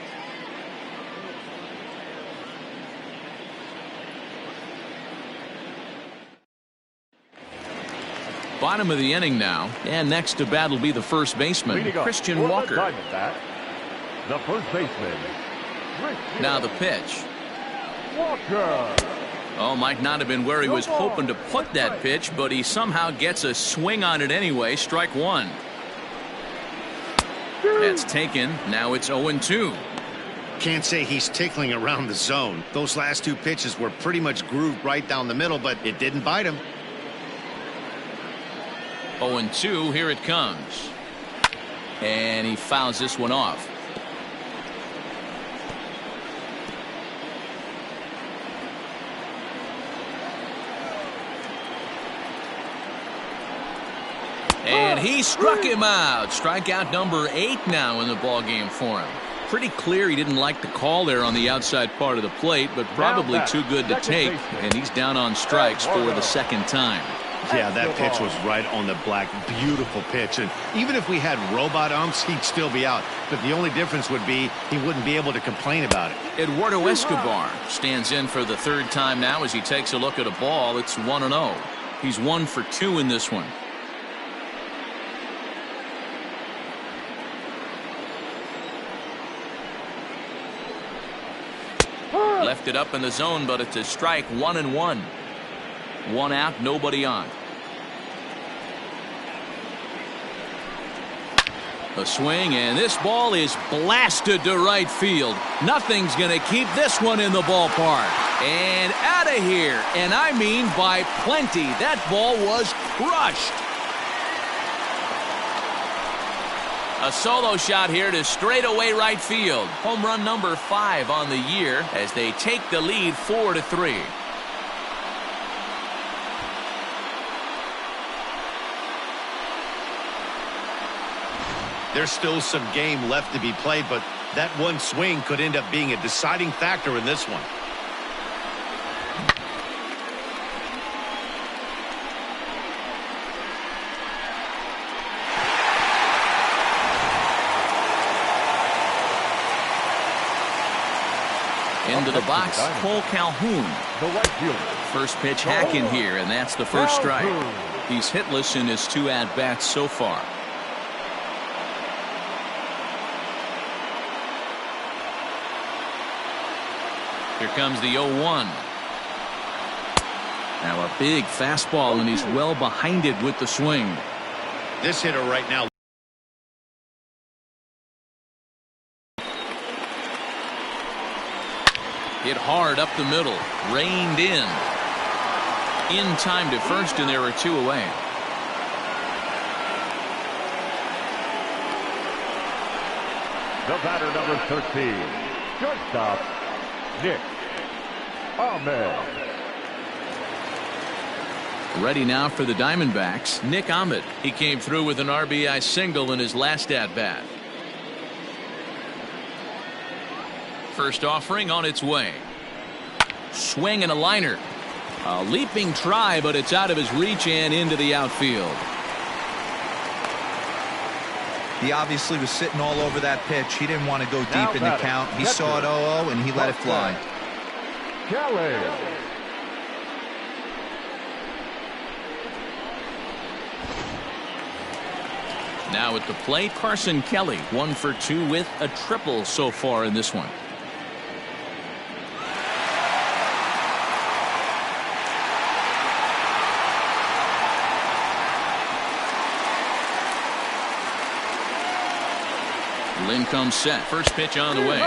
Speaker 1: Bottom of the inning now, and next to bat will be the first baseman, Christian Walker.
Speaker 2: The first baseman.
Speaker 1: Now the pitch.
Speaker 2: Walker.
Speaker 1: Oh, might not have been where he was hoping to put that pitch, but he somehow gets a swing on it anyway. Strike 1. That's taken. Now it's 0-2.
Speaker 3: Can't say he's tickling around the zone. Those last 2 pitches were pretty much grooved right down the middle, but it didn't bite him.
Speaker 1: 0-2, here it comes. And he fouls this one off. And he struck him out. Strikeout number 8 now in the ballgame for him. Pretty clear he didn't like the call there on the outside part of the plate, but probably too good to take, and he's down on strikes for the 2nd time.
Speaker 3: Yeah, that pitch was right on the black. Beautiful pitch. And even if we had robot umps, he'd still be out. But the only difference would be he wouldn't be able to complain about it.
Speaker 1: Eduardo Escobar stands in for the 3rd time now as he takes a look at a ball. It's 1-0. He's 1 for 2 in this one. Left it up in the zone, but it's a strike. 1-1. 1 out, nobody on. A swing, and this ball is blasted to right field. Nothing's going to keep this one in the ballpark. And out of here, and I mean by plenty. That ball was crushed. A solo shot here to straightaway right field. Home run number 5 on the year as they take the lead 4-3.
Speaker 3: There's still some game left to be played, but that one swing could end up being a deciding factor in this one.
Speaker 1: Into the box, Cole Calhoun.
Speaker 2: The right fielder.
Speaker 1: First pitch hacking here, and that's the first strike. He's hitless in his 2 at-bats so far. Here comes the 0-1. Now a big fastball, and he's well behind it with the swing.
Speaker 3: This hitter right now.
Speaker 1: Hit hard up the middle. Reined in. In time to first, and there are 2 away.
Speaker 2: The batter, number 13. Shortstop, Nick Ahmed.
Speaker 1: Ready now for the Diamondbacks, Nick Ahmed. He came through with an RBI single in his last at-bat. First offering on its way. Swing and a liner. A leaping try, but it's out of his reach and into the outfield.
Speaker 4: He obviously was sitting all over that pitch. He didn't want to go deep in the count. He saw it 0-0 and he let it fly.
Speaker 2: Kelly.
Speaker 1: Now at the plate, Carson Kelly, 1 for 2 with a triple so far in this one. Lynn comes set. First pitch on the way.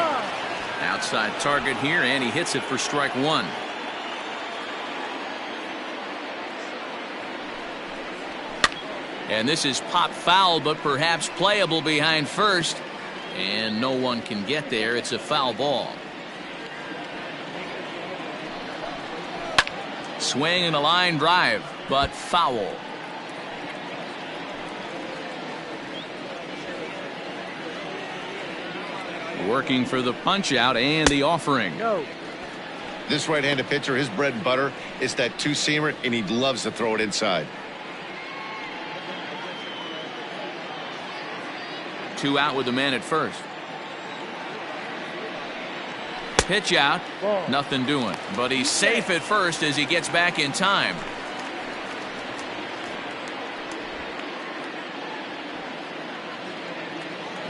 Speaker 1: Outside target here, and he hits it for strike 1. And this is pop foul, but perhaps playable behind first. And no one can get there. It's a foul ball. Swing and a line drive, but foul. Working for the punch out and the offering.
Speaker 3: This right-handed pitcher, his bread and butter is that 2-seamer, and he loves to throw it inside.
Speaker 1: 2 out with the man at first. Pitch out. Nothing doing. But he's safe at first as he gets back in time.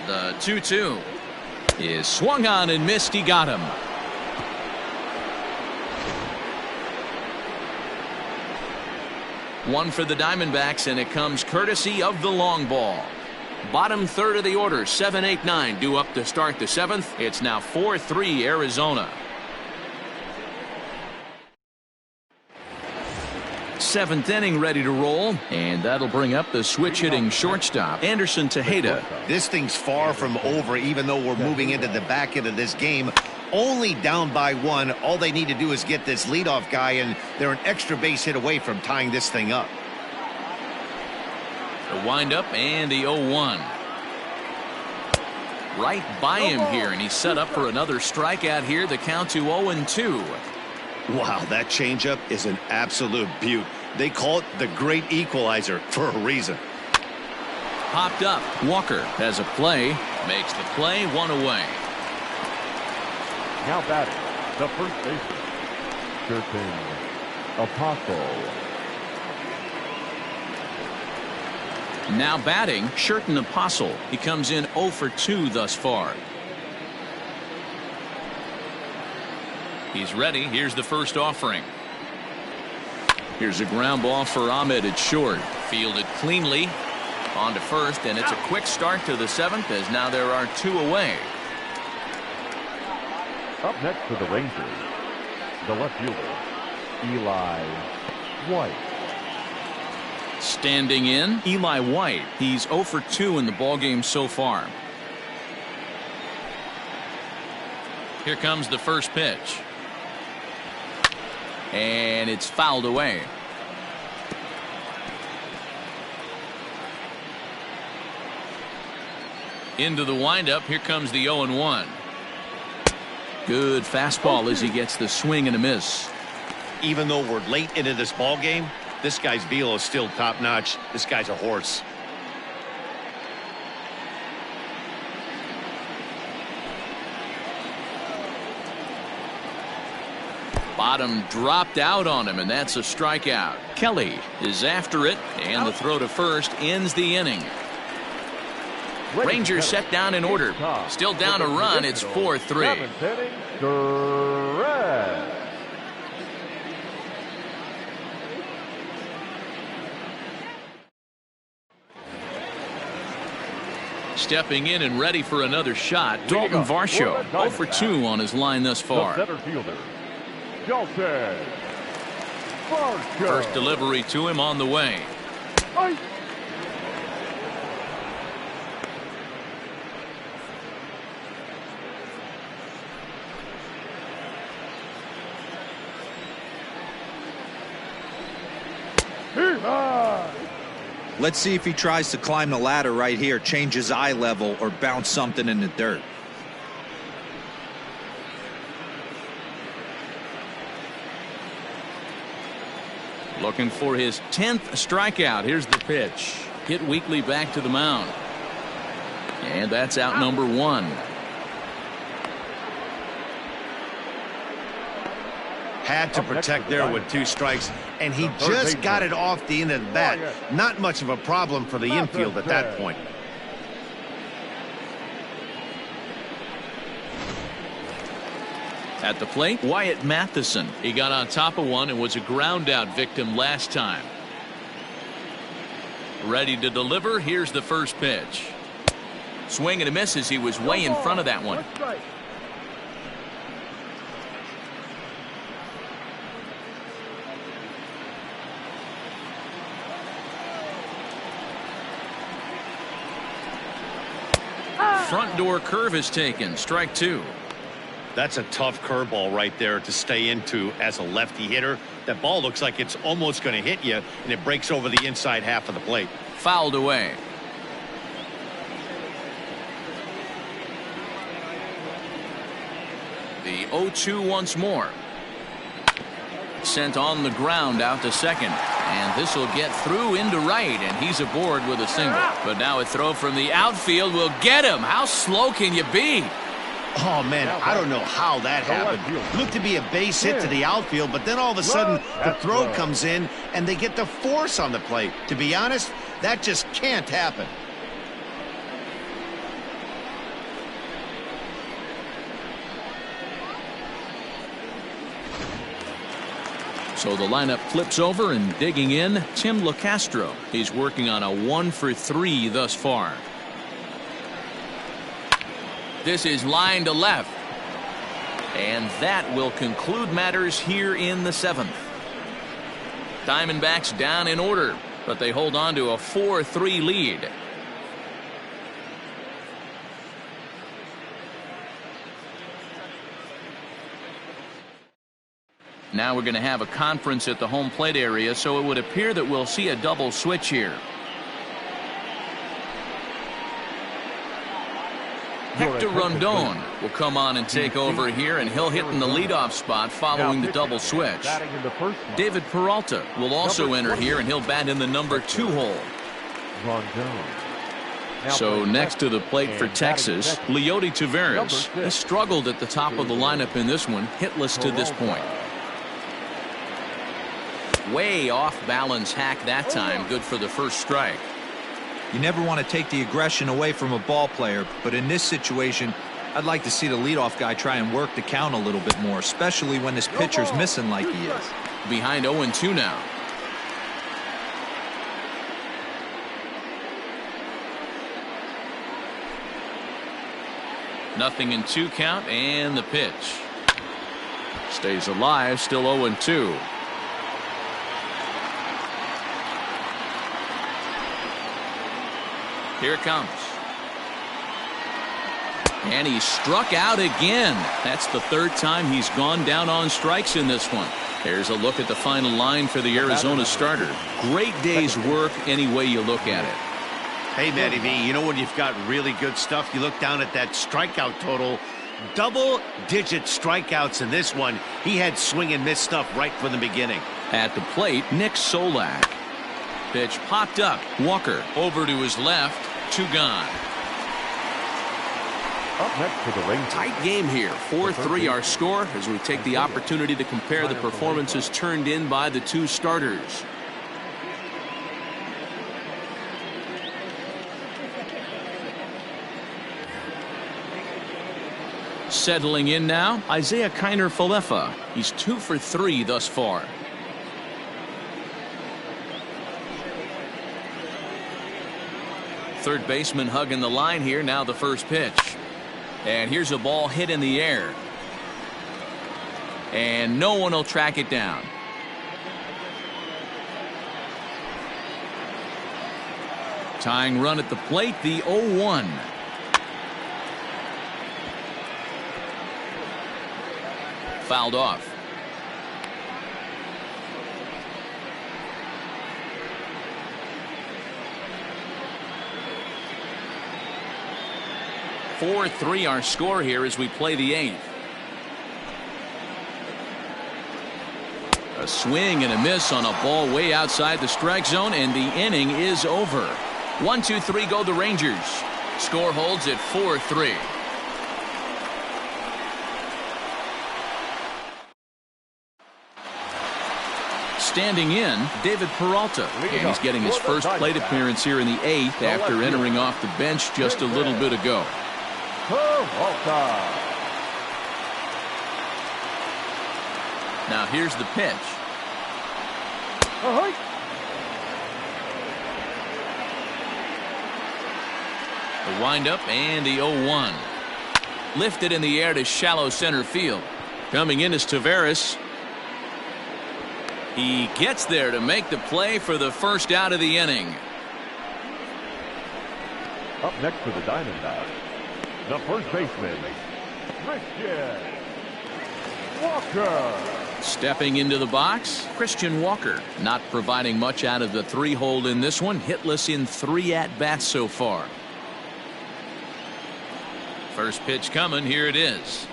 Speaker 1: The 2-2 is swung on and missed. He got him. One for the Diamondbacks, and it comes courtesy of the long ball. Bottom third of the order, 7, 8, 9 due up to start the 7th. It's now 4-3 Arizona. 7th inning ready to roll, and that'll bring up the switch hitting shortstop Anderson Tejeda.
Speaker 3: This thing's far from over, even though we're moving into the back end of this game. Only down by 1. All they need to do is get this leadoff guy, and they're an extra base hit away from tying this thing up.
Speaker 1: The windup and the 0-1. Right by him here, and he's set up for another strikeout here. The count to 0-2.
Speaker 3: Wow, that changeup is an absolute beaut. They call it the great equalizer for a reason.
Speaker 1: Popped up. Walker has a play. Makes the play. 1 away.
Speaker 2: Now batting, the first baseman, Curtin Apostle.
Speaker 1: Now batting, Sherton Apostle. He comes in 0 for 2 thus far. He's ready. Here's the first offering. Here's a ground ball for Ahmed at short. Fielded cleanly. On to first, and it's a quick start to the 7th as now there are 2 away.
Speaker 2: Up next for the Rangers, the left fielder, Eli White.
Speaker 1: Standing in, Eli White. He's 0 for 2 in the ballgame so far. Here comes the first pitch. And it's fouled away. Into the windup. Here comes the 0-1. Good fastball as he gets the swing and a miss.
Speaker 3: Even though we're late into this ball game, this guy's velo is still top notch. This guy's a horse.
Speaker 1: Bottom dropped out on him, and that's a strikeout. Kelly is after it, and the throw to first ends the inning. Rangers set down in order. Still down a run. It's 4-3. Stepping in and ready for another shot, Dalton Varsho. 0 for 2 on his line thus far.
Speaker 2: Center fielder, Dalton Varsho.
Speaker 1: First delivery to him on the way.
Speaker 4: Let's see if he tries to climb the ladder right here, change his eye level, or bounce something in the dirt.
Speaker 1: Looking for his 10th strikeout. Here's the pitch. Hit weakly back to the mound. And that's out number 1.
Speaker 3: Had to protect there with 2 strikes, and he just got it off the end of the bat. Not much of a problem for the infield at that point.
Speaker 1: At the plate, Wyatt Matheson. He got on top of one and was a ground out victim last time. Ready to deliver. Here's the first pitch. Swing and a miss as he was way in front of that one. Front door curve is taken. Strike 2.
Speaker 3: That's a tough curveball right there to stay into as a lefty hitter. That ball looks like it's almost going to hit you, and it breaks over the inside half of the plate.
Speaker 1: Fouled away. The 0-2 once more. Sent on the ground out to second. And this will get through into right, and he's aboard with a single. But now a throw from the outfield will get him. How slow can you be?
Speaker 3: Oh, man, I don't know how that happened. Looked to be a base hit to the outfield, but then all of a sudden the throw comes in, and they get the force on the plate. To be honest, that just can't happen.
Speaker 1: So the lineup flips over, and digging in, Tim LaCastro. He's working on a 1 for 3 thus far. This is line to left. And that will conclude matters here in the 7th. Diamondbacks down in order, but they hold on to a 4-3 lead. Now we're going to have a conference at the home plate area, so it would appear that we'll see a double switch here. Hector Rondon will come on and take over here, and he'll hit in the leadoff spot following the double switch. David Peralta will also enter here, and he'll bat in the number 2 hole. So next to the plate for Texas, Leody Taveras. He struggled at the top of the lineup in this one, hitless to this point. Way off balance hack that time, good for the first strike.
Speaker 4: You never want to take the aggression away from a ball player, but in this situation, I'd like to see the leadoff guy try and work the count a little bit more, especially when this pitcher's missing like he is.
Speaker 1: Behind 0-2 now. Nothing in 2 count, and the pitch. Stays alive, still 0-2. Here it comes. And he struck out again. That's the 3rd time he's gone down on strikes in this one. Here's a look at the final line for the Arizona starter. Great day's work any way you look at it.
Speaker 3: Hey, Matty V, you know when you've got really good stuff, you look down at that strikeout total. Double-digit strikeouts in this one. He had swing and miss stuff right from the beginning.
Speaker 1: At the plate, Nick Solak. Pitch popped up. Walker over to his left. 2 gone.
Speaker 2: Up next for the Rangers.
Speaker 1: Tight game here. 4-3 our score as we take the opportunity to compare the performances turned in by the 2 starters. Settling in now, Isaiah Kiner-Falefa. He's 2 for 3 thus far. Third baseman hugging the line here. Now the first pitch. And here's a ball hit in the air. And no one will track it down. Tying run at the plate, the 0-1. Fouled off. (4-3) our score here as we play the 8th. A swing and a miss on a ball way outside the strike zone, and the inning is over. 1-2-3 go the Rangers. Score holds at 4-3. Standing in, David Peralta, and he's getting his first plate appearance here in the 8th after entering off the bench just a little bit ago. Now here's the pitch. The windup and the 0-1. Lifted in the air to shallow center field. Coming in is Taveras. He gets there to make the play for the first out of the inning.
Speaker 2: Up next for the Diamondbacks, the first baseman, Christian Walker.
Speaker 1: Stepping into the box, Christian Walker. Not providing much out of the 3-hole in this one. Hitless in 3 at-bats so far. First pitch coming. Here it is.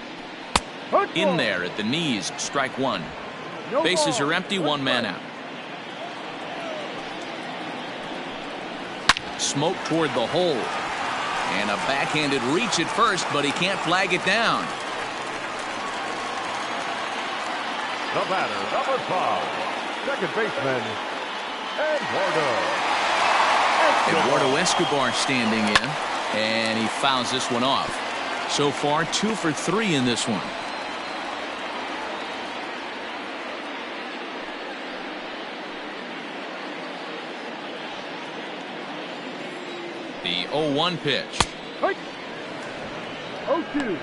Speaker 1: In there at the knees. Strike 1. Bases are empty. 1 man out. Smoke toward the hole. And a backhanded reach at first, but he can't flag it down.
Speaker 2: The batter, number 5, second baseman,
Speaker 1: Eduardo Escobar standing in, and he fouls this one off. So far, 2 for 3 in this one. The 0-1 pitch.
Speaker 2: 0-2.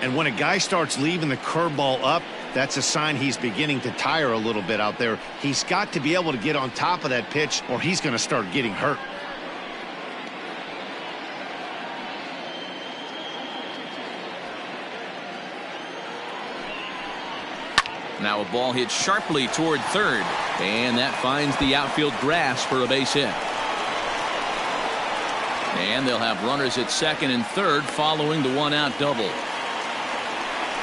Speaker 3: And when a guy starts leaving the curveball up, that's a sign he's beginning to tire a little bit out there. He's got to be able to get on top of that pitch, or he's going to start getting hurt.
Speaker 1: Now a ball hit sharply toward third, and that finds the outfield grass for a base hit. And they'll have runners at second and third following the 1-out double.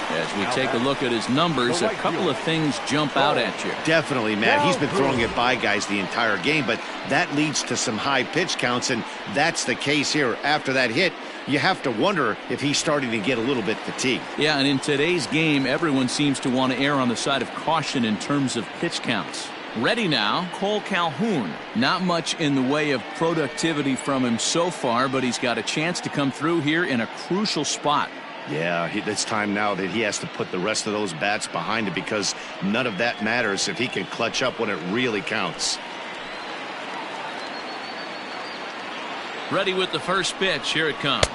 Speaker 1: As we take a look at his numbers, a couple of things jump out at you.
Speaker 3: Definitely, Matt. He's been throwing it by guys the entire game, but that leads to some high pitch counts, and that's the case here. After that hit, you have to wonder if he's starting to get a little bit fatigued.
Speaker 1: Yeah, and in today's game, everyone seems to want to err on the side of caution in terms of pitch counts. Ready now, Cole Calhoun. Not much in the way of productivity from him so far, but he's got a chance to come through here in a crucial spot.
Speaker 3: Yeah, it's time now that he has to put the rest of those bats behind it, because none of that matters if he can clutch up when it really counts.
Speaker 1: Ready with the first pitch. Here it comes.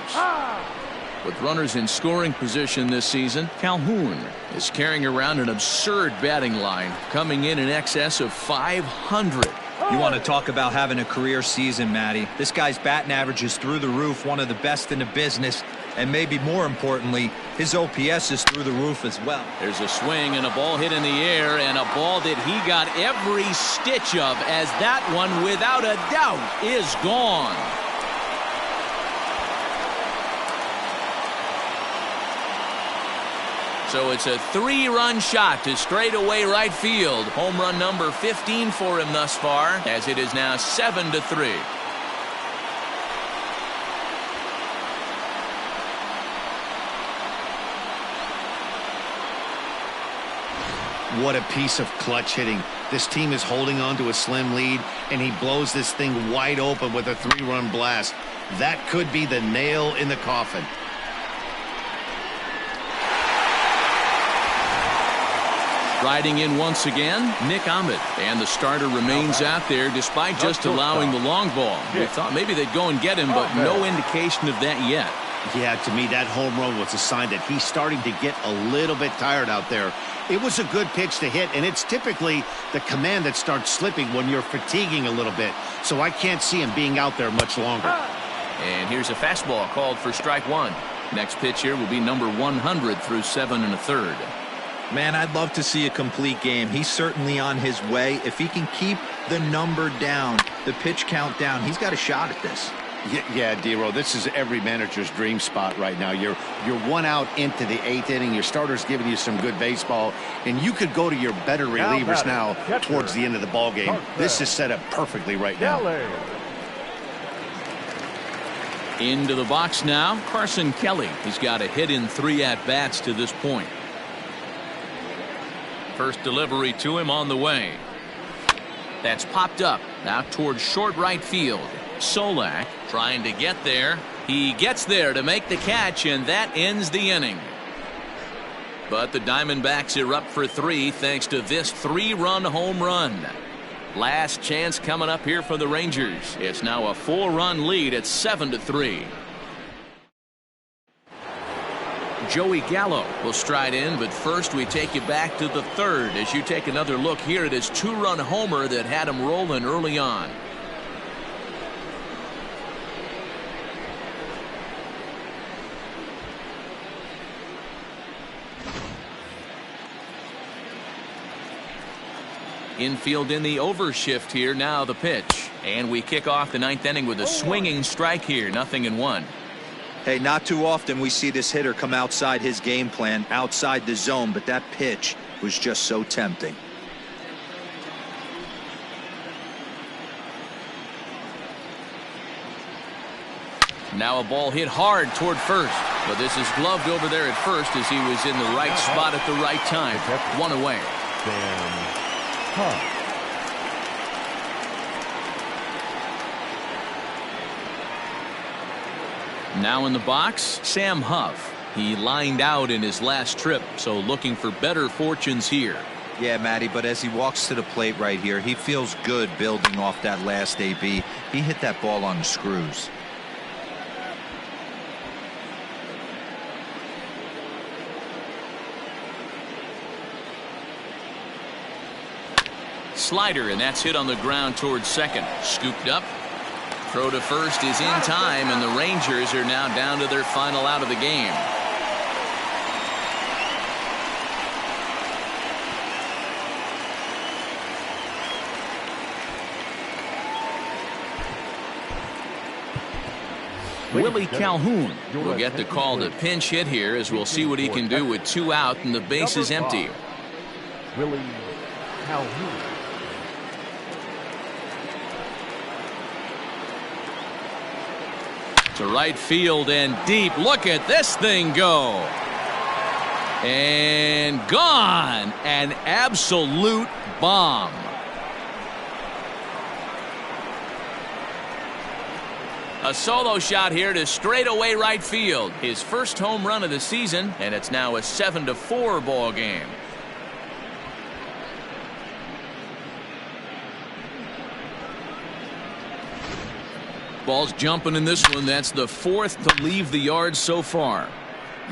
Speaker 1: With runners in scoring position this season, Calhoun is carrying around an absurd batting line, coming in excess of 500.
Speaker 4: You want to talk about having a career season, Matty. This guy's batting average is through the roof, one of the best in the business, and maybe more importantly, his OPS is through the roof as well.
Speaker 1: There's a swing and a ball hit in the air, and a ball that he got every stitch of, as that one, without a doubt, is gone. So it's a 3-run shot to straightaway right field. Home run number 15 for him thus far, as it is now 7-3.
Speaker 3: What a piece of clutch hitting. This team is holding on to a slim lead, and he blows this thing wide open with a 3-run blast. That could be the nail in the coffin.
Speaker 1: Riding in once again, Nick Ahmed. And the starter remains out there despite just allowing the long ball. We thought maybe they'd go and get him, but no indication of that yet.
Speaker 3: Yeah, to me, that home run was a sign that he's starting to get a little bit tired out there. It was a good pitch to hit, and it's typically the command that starts slipping when you're fatiguing a little bit. So I can't see him being out there much longer.
Speaker 1: And here's a fastball called for strike one. Next pitch here will be number 100 through 7 1/3.
Speaker 4: Man, I'd love to see a complete game. He's certainly on his way. If he can keep the number down, the pitch count down, he's got a shot at this.
Speaker 3: Yeah, D-Row, this is every manager's dream spot right now. You're 1 out into the 8th inning. Your starter's giving you some good baseball, and you could go to your better relievers now towards the end of the ball game. This is set up perfectly right now.
Speaker 1: Into the box now, Carson Kelly. He's got a hit in 3 at-bats to this point. First delivery to him on the way. That's popped up out towards short right field. Solak trying to get there. He gets there to make the catch, and that ends the inning. But the Diamondbacks are up for 3 thanks to this 3-run home run. Last chance coming up here for the Rangers. It's now a 4-run lead at 7-3. Joey Gallo will stride in, but first we take you back to the 3rd as you take another look here at his 2-run homer that had him rolling early on. Infield in the overshift here. Now the pitch, and we kick off the 9th inning with a swinging strike here. 0-1.
Speaker 4: Hey, not too often we see this hitter come outside his game plan, outside the zone, but that pitch was just so tempting.
Speaker 1: Now a ball hit hard toward first, but this is gloved over there at first as he was in the right spot at the right time. 1 away. Now in the box, Sam Huff. He lined out in his last trip, so looking for better fortunes here.
Speaker 4: Yeah, Matty, but as he walks to the plate right here, he feels good building off that last AB. He hit that ball on the screws.
Speaker 1: Slider, and that's hit on the ground towards second. Scooped up. Throw to first is in time, and the Rangers are now down to their final out of the game. Willie Calhoun will get the call to pinch hit here, as we'll see what he can do with 2 out and the base is empty.
Speaker 2: Willie Calhoun.
Speaker 1: To right field and deep. Look at this thing go. And gone. An absolute bomb. A solo shot here to straightaway right field. His first home run of the season, and it's now a 7-4 ball game. Ball's jumping in this one. That's the 4th to leave the yard so far.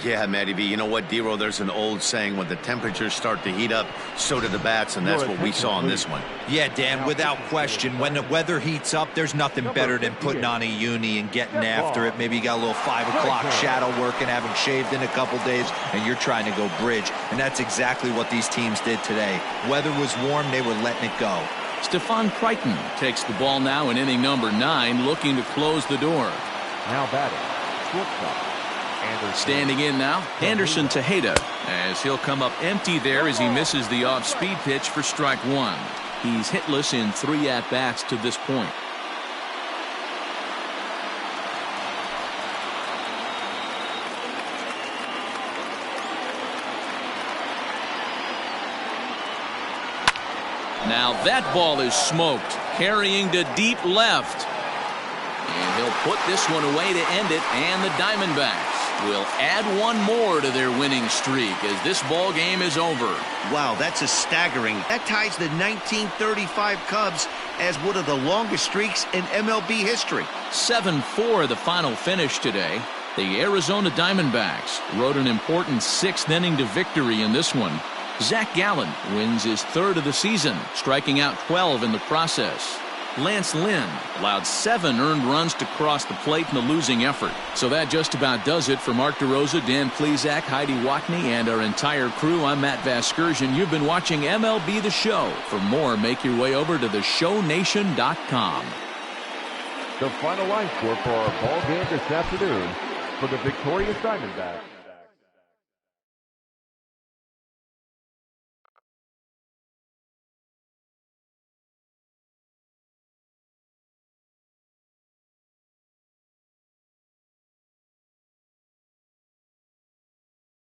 Speaker 3: Yeah, Matty B. You know what, D-Roll? There's an old saying, when the temperatures start to heat up, so do the bats, and that's what we saw in this one.
Speaker 4: Yeah, Dan, without question, when the weather heats up, there's nothing better than putting on a uni and getting after it. Maybe you got a little 5 o'clock shadow work and haven't shaved in a couple days, and you're trying to go bridge. And that's exactly what these teams did today. Weather was warm, they were letting it go.
Speaker 1: Stephon Crichton takes the ball now in inning number 9, looking to close the door.
Speaker 2: Now batting, shortstop.
Speaker 1: Standing in now, Anderson Tejeda, as he'll come up empty there as he misses the off-speed pitch for strike 1. He's hitless in 3 at-bats to this point. Now that ball is smoked, carrying to deep left. And he'll put this one away to end it, and the Diamondbacks will add 1 more to their winning streak as this ball game is over.
Speaker 3: Wow, that's a staggering. That ties the 1935 Cubs as one of the longest streaks in MLB history.
Speaker 1: 7-4 the final finish today. The Arizona Diamondbacks rode an important 6th inning to victory in this one. Zach Gallen wins his 3rd of the season, striking out 12 in the process. Lance Lynn allowed 7 earned runs to cross the plate in the losing effort. So that just about does it for Mark DeRosa, Dan Plesac, Heidi Watney, and our entire crew. I'm Matt Vasgersian. You've been watching MLB The Show. For more, make your way over to theshownation.com.
Speaker 2: The final line score for our ball game this afternoon for the victorious Diamondbacks.